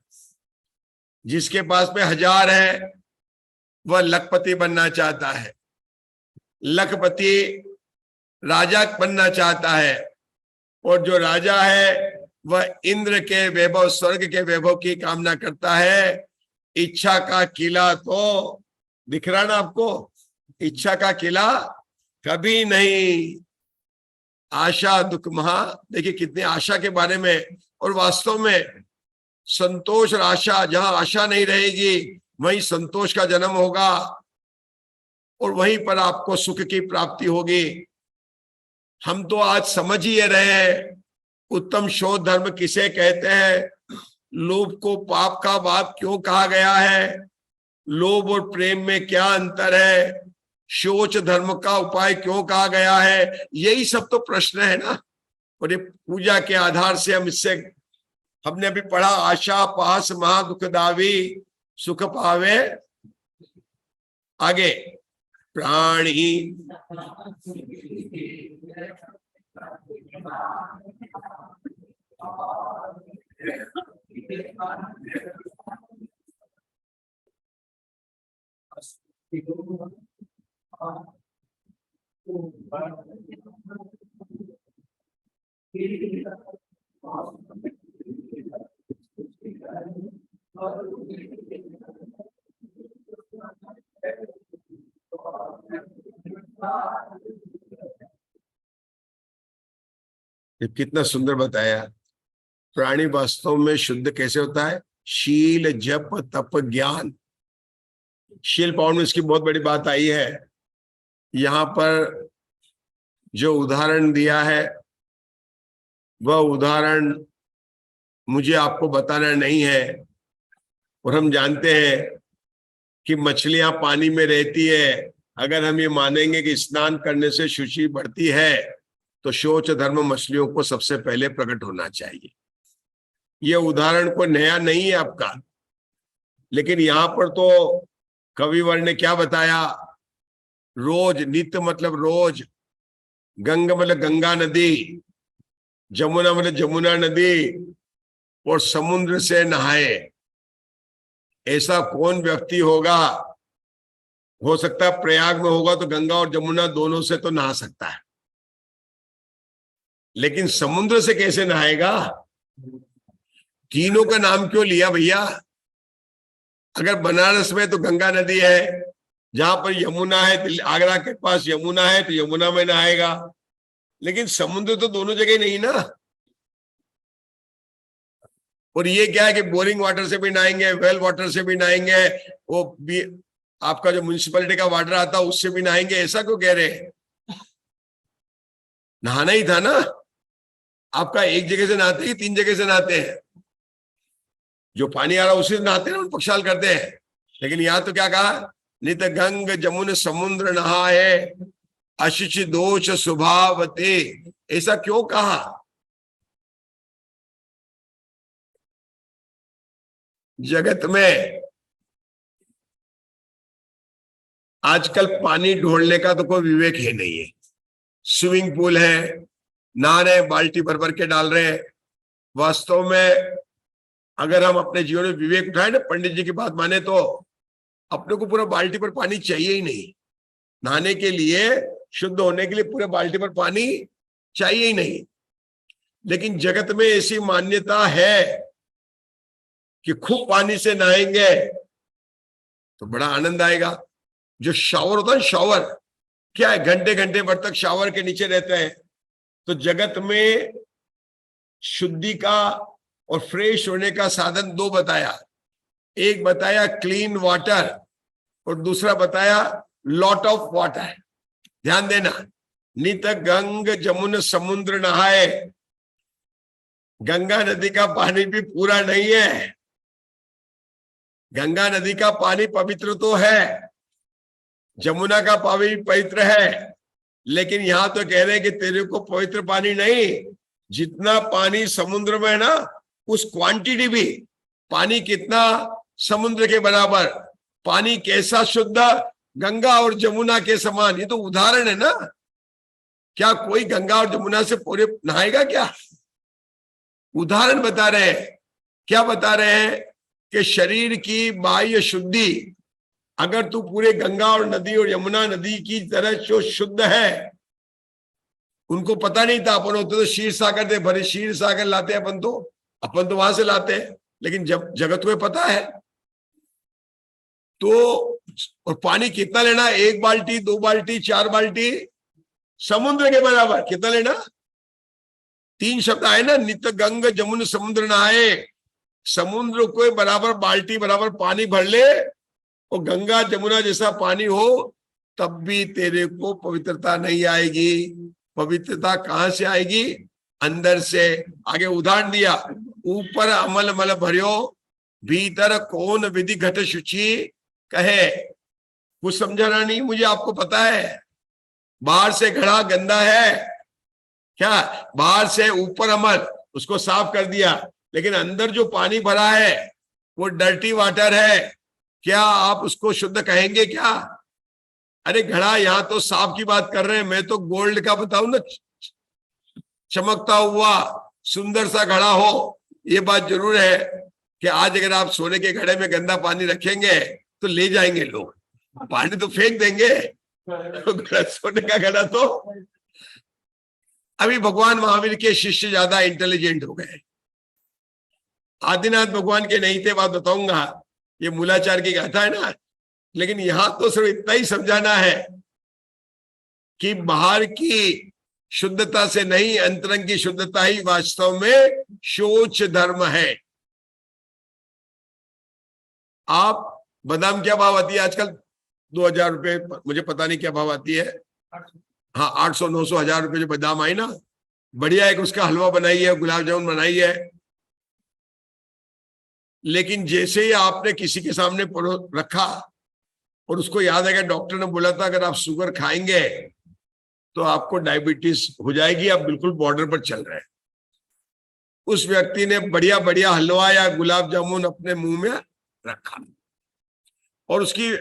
जिसके पास में 1000 है वह लखपति बनना चाहता है। लखपति राजा बनना चाहता है, और जो राजा है वह इंद्र के वैभव, स्वर्ग के वैभव की कामना करता है। इच्छा का किला तो दिख रहा ना आपको, इच्छा का किला कभी नहीं। आशा दुख महा, देखिए कितनी आशा के बारे में। और वास्तव में संतोष और आशा, जहां आशा नहीं रहेगी वहीं संतोष का जन्म होगा और वहीं पर आपको सुख की प्राप्ति होगी। हम तो आज समझ ही रहे हैं उत्तम शोध धर्म किसे कहते हैं, लोभ को पाप का बाप क्यों कहा गया है, लोभ और प्रेम में क्या अंतर है, शोच धर्म का उपाय क्यों कहा गया है, यही सब तो प्रश्न है ना। और ये पूजा के आधार से हम इससे, हमने अभी पढ़ा आशा पास महा दुख दावी सुख पावे, आगे प्राणी ये कितना सुंदर बताया। प्राणी वास्तव में शुद्ध कैसे होता है, शील जप तप ज्ञान। शील पाउंड में इसकी बहुत बड़ी बात आई है। यहां पर जो उदाहरण दिया है वह उदाहरण मुझे आपको बताना नहीं है, और हम जानते हैं कि मछलियां पानी में रहती है। अगर हम ये मानेंगे कि स्नान करने से शुचि बढ़ती है तो शौच धर्म मछलियों को सबसे पहले प्रकट होना चाहिए। ये उदाहरण कोई नया नहीं है आपका, लेकिन यहां पर तो कविवर ने क्या बताया, रोज, नित्य मतलब रोज, गंग मतलब गंगा नदी, जमुना मतलब जमुना नदी, और समुद्र से नहाए। ऐसा कौन व्यक्ति होगा, हो सकता है प्रयाग में होगा तो गंगा और जमुना दोनों से तो नहा सकता है, लेकिन समुद्र से कैसे नहाएगा? तीनों का नाम क्यों लिया भैया? अगर बनारस में तो गंगा नदी है, जहां पर यमुना है, आगरा के पास यमुना है तो यमुना में नहाएगा, लेकिन समुद्र तो दोनों जगह नहीं ना। और ये क्या है कि बोरिंग वाटर से भी नहाएंगे, वेल वाटर से भी नहाएंगे, वो भी आपका जो म्युनिसिपैलिटी का वाटर आता है उससे भी नहाएंगे, ऐसा क्यों कह रहे हैं? नहाना ही था ना। आपका एक जगह से नहाते ही 3 जगह से नहाते हैं, जो पानी आ रहा है उसी से नहाते हैं, पक्षाल करते हैं। लेकिन यहां तो क्या कहा, नित गंग जमुन समुद्र नहाए अशुचि दोष स्वभावते, ऐसा क्यों कहा? जगत में आजकल पानी ढोलने का तो कोई विवेक ही नहीं है। स्विमिंग पूल है, नहा रहे, बाल्टी भर भर के डाल रहे हैं। वास्तव में अगर हम अपने जीवन में विवेक उठाए ना, पंडित जी की बात माने, तो अपने को पूरा बाल्टी पर पानी चाहिए ही नहीं। नहाने के लिए, शुद्ध होने के लिए पूरे बाल्टी पर पानी चाहिए ही नहीं। लेकिन जगत में ऐसी मान्यता है कि खूब पानी से नहाएंगे तो बड़ा आनंद आएगा। जो शावर होता है, शावर क्या है, घंटे घंटे भर तक शावर के नीचे रहते हैं। तो जगत में शुद्धि का और फ्रेश होने का साधन दो बताया। एक बताया क्लीन वाटर और दूसरा बताया लॉट ऑफ वाटर। ध्यान देना, नित गंग जमुन समुद्र नहाए। गंगा नदी का पानी भी पूरा नहीं है। गंगा नदी का पानी पवित्र तो है, जमुना का पानी भी पवित्र है, लेकिन यहां तो कह रहे हैं कि तेरे को पवित्र पानी नहीं, जितना पानी समुद्र में है ना उस क्वांटिटी भी, पानी कितना समुद्र के बराबर, पानी कैसा शुद्ध, गंगा और जमुना के समान। ये तो उदाहरण है ना, क्या कोई गंगा और जमुना से पूरे नहाएगा क्या? उदाहरण बता रहे हैं। क्या बता रहे हैं कि शरीर की बाह्य शुद्धि, अगर तू पूरे गंगा और नदी और यमुना नदी की तरह जो शुद्ध है, उनको पता नहीं था। अपन होते तो क्षीर सागर थे, भरे क्षीर सागर लाते अपन तो वहां से लाते हैं, लेकिन जब जगत को पता है तो। और पानी कितना लेना? 1 बाल्टी, 2 बाल्टी, 4 बाल्टी, समुद्र के बराबर। कितना लेना? 3 शब्द आए ना, नित गंग जमुन समुद्र नहाए। समुद्र को बराबर बाल्टी बराबर पानी भर ले और गंगा जमुना जैसा पानी हो, तब भी तेरे को पवित्रता नहीं आएगी। पवित्रता कहां से आएगी? अंदर से। आगे उदाहरण दिया, ऊपर अमल मल भरियो, भीतर कौन विधि घट शुचि कहे। कुछ समझाना नहीं मुझे, आपको पता है। बाहर से घड़ा गंदा है क्या? बाहर से ऊपर अमल, उसको साफ कर दिया, लेकिन अंदर जो पानी भरा है वो डर्टी वाटर है। क्या आप उसको शुद्ध कहेंगे क्या? अरे घड़ा, यहां तो साफ की बात कर रहे हैं, मैं तो गोल्ड का बताऊं ना, चमकता हुआ सुंदर सा घड़ा हो। ये बात जरूर है कि आज अगर आप सोने के घड़े में गंदा पानी रखेंगे तो ले जाएंगे लोग, पानी तो फेंक देंगे। सोने का घड़ा तो। अभी भगवान महावीर के शिष्य ज्यादा इंटेलिजेंट हो गए। आदिनाथ भगवान के नहीं थे, बात बताऊंगा, ये मूलाचार की गाथा है ना। लेकिन यहां तो सिर्फ इतना ही समझाना है कि बाहर की शुद्धता से नहीं, अंतरंग की शुद्धता ही वास्तव में शोच धर्म है। आप बादाम क्या भाव आती है आजकल? 2000 रुपए, मुझे पता नहीं क्या भाव आती है। हाँ, 800 900 1000 रुपए जो बादाम आई ना, बढ़िया है कि उसका हलवा बनाई है, गुलाब जामुन बनाई है। लेकिन जैसे ही आपने किसी के सामने रखा और उसको याद है कि डॉक्टर ने बोला था अगर आप शुगर खाएंगे तो आपको डायबिटीज हो जाएगी, आप बिल्कुल बॉर्डर पर चल रहे हैं, उस व्यक्ति ने बढ़िया बढ़िया हलवा या गुलाब जामुन अपने मुंह में रखा। और उसकी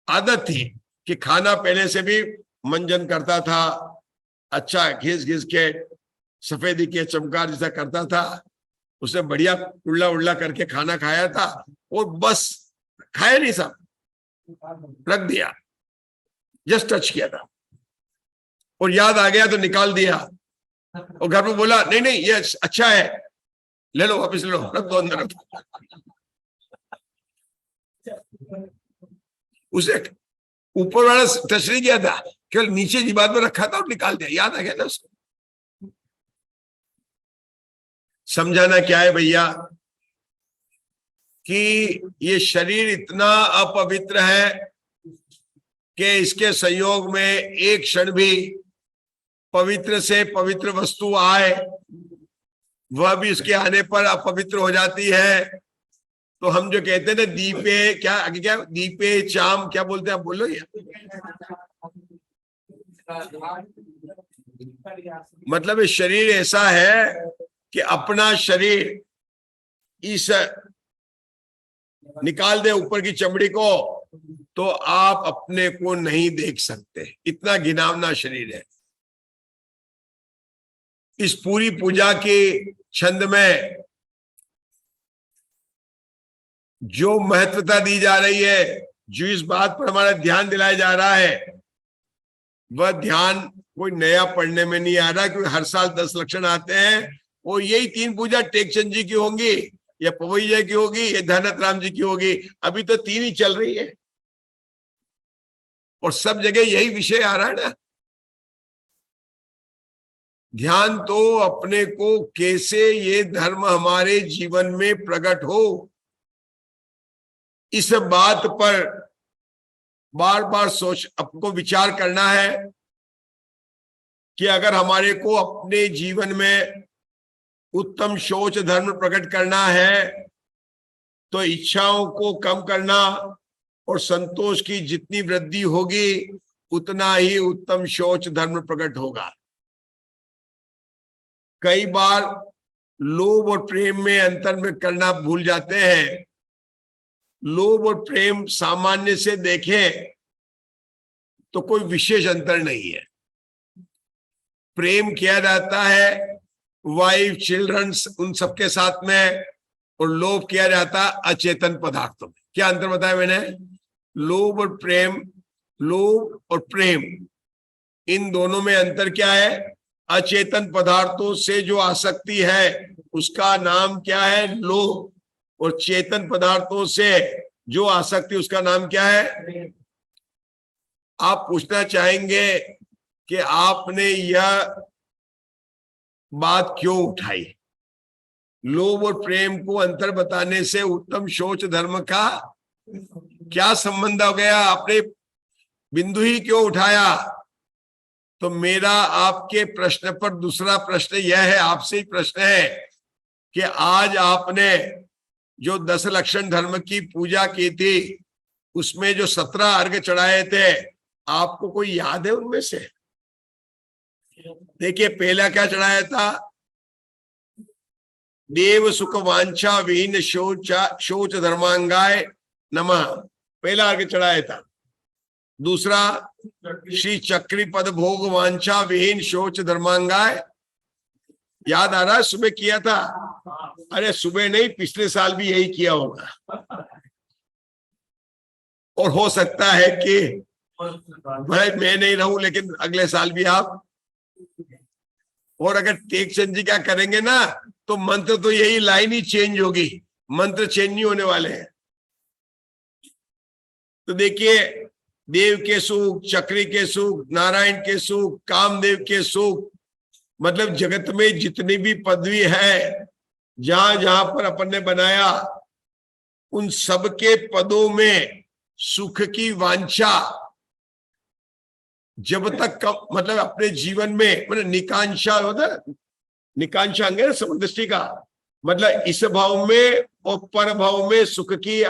आदत थी कि खाना पहले से भी मंजन करता था, अच्छा घिस घिस के सफेदी के चमकार जैसा करता था। उसने बढ़िया उल्ला उल्ला करके खाना खाया था और बस खाया नहीं, सब रख दिया, जस्ट टच किया था और याद आ गया तो निकाल दिया। और घर में बोला नहीं नहीं ये अच्छा है, ले लो वापस, ले लो, रख दो अंदर, रख दो। उसे ऊपर वाला टच नहीं किया था, केवल नीचे जीवात में रखा था और निकाल दिया, याद आ गया ना उसको। समझाना क्या है भैया कि ये शरीर इतना अपवित्र है कि इसके संयोग में एक क्षण भी पवित्र से पवित्र वस्तु आए, वह भी इसके आने पर अपवित्र हो जाती है। तो हम जो कहते हैं ना दीपे, क्या आगे क्या, दीपे चाम क्या बोलते हैं, आप बोलो ये। मतलब ये शरीर ऐसा है कि अपना शरीर इस निकाल दे ऊपर की चमड़ी को तो आप अपने को नहीं देख सकते, इतना घिनौना शरीर है। इस पूरी पूजा के छंद में जो महत्वता दी जा रही है, जो इस बात पर हमारा ध्यान दिलाया जा रहा है, वह ध्यान कोई नया पढ़ने में नहीं आ रहा, क्योंकि हर साल 10 लक्षण आते हैं। और यही 3 पूजा टेकचंद जी की होंगी या पवैया की होगी या धनत राम जी की होगी, अभी तो 3 ही चल रही है और सब जगह यही विषय आ रहा है ना। ध्यान तो अपने को कैसे ये धर्म हमारे जीवन में प्रकट हो, इस बात पर बार बार आपको विचार करना है कि अगर हमारे को अपने जीवन में उत्तम सोच धर्म प्रकट करना है तो इच्छाओं को कम करना और संतोष की जितनी वृद्धि होगी उतना ही उत्तम सोच धर्म प्रकट होगा। कई बार लोभ और प्रेम में अंतर में करना भूल जाते हैं। लोभ और प्रेम सामान्य से देखें तो कोई विशेष अंतर नहीं है। प्रेम किया जाता है वाइफ चिल्ड्रन उन सबके साथ में, और लोभ किया जाता है अचेतन पदार्थों में। क्या अंतर बताया मैंने? लोभ और प्रेम, लोभ और प्रेम इन दोनों में अंतर क्या है? अचेतन पदार्थों से जो आसक्ति है उसका नाम क्या है? लोभ। और चेतन पदार्थों से जो आसक्ति उसका नाम क्या है? आप पूछना चाहेंगे कि आपने यह बात क्यों उठाई? लोभ और प्रेम को अंतर बताने से उत्तम सोच धर्म का क्या संबंध हो गया? आपने बिंदु ही क्यों उठाया? तो मेरा आपके प्रश्न पर दूसरा प्रश्न यह है, आपसे ही प्रश्न है कि आज आपने जो 10 लक्षण धर्म की पूजा की थी उसमें जो 17 अर्घ चढ़ाए थे, आपको कोई याद है उनमें से? देखिए, पहला क्या चढ़ाया था? देव सुख वांछा विहीन शोच धर्मांगाय नमः, पहला अर्घ चढ़ाया था। दूसरा, श्री चक्री पद भोग वांछा विहीन शोच धर्मांगाय, याद आ रहा है? सुबह किया था। अरे सुबह नहीं, पिछले साल भी यही किया होगा। और हो सकता है कि भाई मैं नहीं रहूं लेकिन अगले साल भी आप। और अगर टेक चंद जी क्या करेंगे ना तो मंत्र तो यही लाइन ही चेंज होगी, मंत्र चेंज नहीं होने वाले हैं। तो देखिए, देव के सुख, चक्री के सुख, नारायण के सुख, कामदेव के सुख, मतलब जगत में जितनी भी पदवी है जहां जहां पर अपन ने बनाया उन सबके पदों में सुख की वांछा जब तक मतलब अपने जीवन में, मतलब निकांक्षा होता है, निकांक्षा अंग है समदृष्टि का, मतलब इस भाव में और पर भाव में सुख की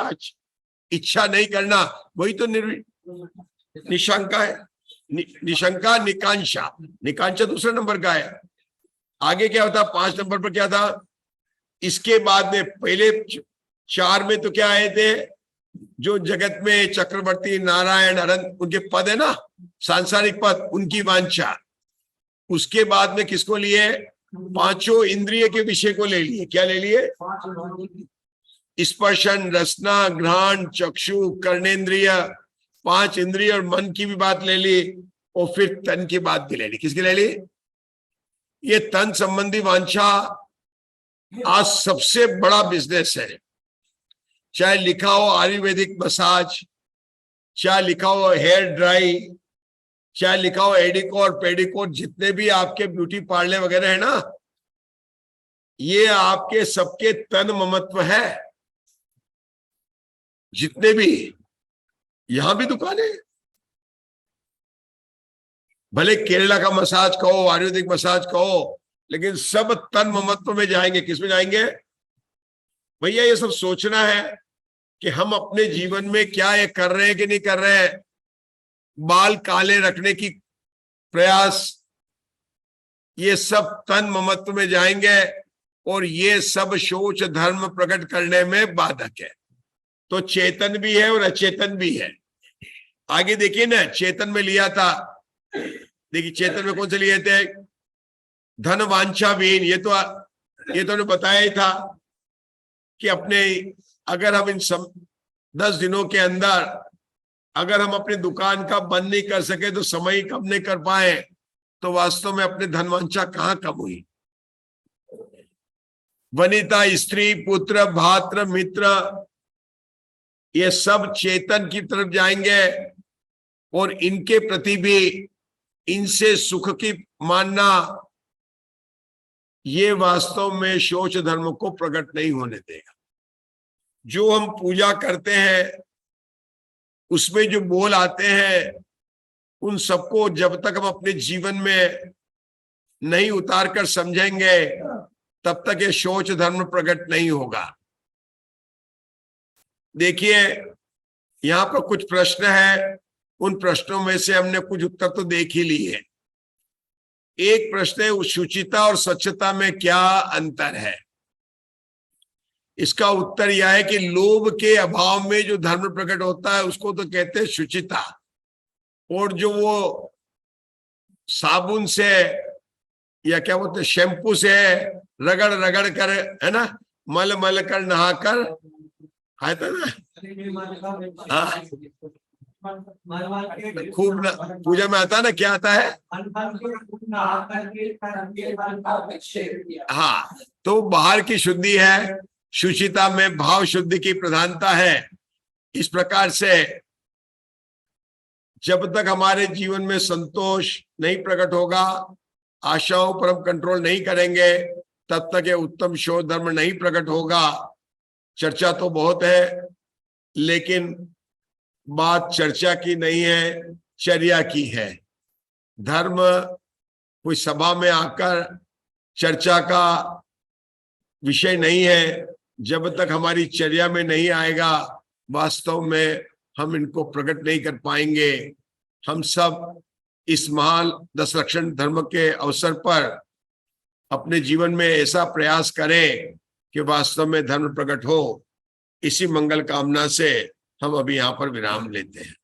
इच्छा नहीं करना, वही तो निशंका है। निशंका निकांक्षा, निकांक्षा दूसरे नंबर का है। आगे क्या होता? 5 नंबर पर क्या था? इसके बाद में पहले 4 में तो क्या आए थे? जो जगत में चक्रवर्ती नारायण अनंत उनके पद है ना, सांसारिक पद, उनकी वांछा। उसके बाद में किसको लिए? 5 इंद्रिय के विषय को ले लिए। क्या ले लिए? स्पर्शन, रसना, घ्राण, चक्षु, कर्णेंद्रिय, 5 इंद्रिय और मन की भी बात ले ली, और फिर तन की बात भी ले ली। किसकी ले ली? ये तन संबंधी वांछा आज सबसे बड़ा बिजनेस है। चाहे लिखा हो आयुर्वेदिक मसाज, चाहे लिखा हो हेयर ड्राई, चाहे लिखा हो एडिकोर पेडिकोर, जितने भी आपके ब्यूटी पार्लर वगैरह है ना, ये आपके सबके तन ममत्व है। जितने भी, यहां भी दुकान है, भले केरला का मसाज कहो, आयुर्वेदिक मसाज कहो, लेकिन सब तन ममत्व में जाएंगे। किसमें जाएंगे? भैया ये सब सोचना है कि हम अपने जीवन में क्या ये कर रहे हैं कि नहीं कर रहे हैं। बाल काले रखने की प्रयास, ये सब तन ममत्व में जाएंगे और ये सब सोच धर्म प्रकट करने में बाधक है। तो चेतन भी है और अचेतन भी है। आगे देखिए ना, चेतन में लिया था, देखिए चेतन में कौन से लिए थे? धन वांछा विहीन, ये तो बताया ही था कि अपने, अगर हम इन 10 दिनों के अंदर अगर हम अपनी दुकान का बंद नहीं कर सके तो समय कम नहीं कर पाए तो वास्तव में अपने धनवांछा कहाँ कम हुई? वनिता, स्त्री, पुत्र, भात्र, मित्र, ये सब चेतन की तरफ जाएंगे और इनके प्रति भी, इनसे सुख की मानना, ये वास्तव में शौच धर्म को प्रकट नहीं होने देगा। जो हम पूजा करते हैं उसमें जो बोल आते हैं उन सबको जब तक हम अपने जीवन में नहीं उतार कर समझेंगे तब तक ये शौच धर्म प्रकट नहीं होगा। देखिए यहाँ पर कुछ प्रश्न है, उन प्रश्नों में से हमने कुछ उत्तर तो देख ही लिए। एक प्रश्न है, शुचिता और स्वच्छता में क्या अंतर है। इसका उत्तर यह है कि लोभ के अभाव में जो धर्म प्रकट होता है उसको तो कहते हैं शुचिता, और जो वो साबुन से या क्या बोलते हैं शैम्पू से रगड़ रगड़ कर, है ना, मल मल कर नहाकर आता ना, हाँ खूब पूजा में आता है ना, क्या आता है, हाँ, तो बाहर की शुद्धि है, शुचिता में भाव शुद्धि की प्रधानता है। इस प्रकार से जब तक हमारे जीवन में संतोष नहीं प्रकट होगा, आशाओं पर हम कंट्रोल नहीं करेंगे, तब तक ये उत्तम शौच धर्म नहीं प्रकट होगा। चर्चा तो बहुत है, लेकिन बात चर्चा की नहीं है, चर्या की है। धर्म कोई सभा में आकर चर्चा का विषय नहीं है। जब तक हमारी चर्या में नहीं आएगा, वास्तव में हम इनको प्रकट नहीं कर पाएंगे। हम सब इस महान 10 लक्षण धर्म के अवसर पर अपने जीवन में ऐसा प्रयास करें कि वास्तव में धर्म प्रकट हो। इसी मंगल कामना से हम अभी यहाँ पर विराम लेते हैं।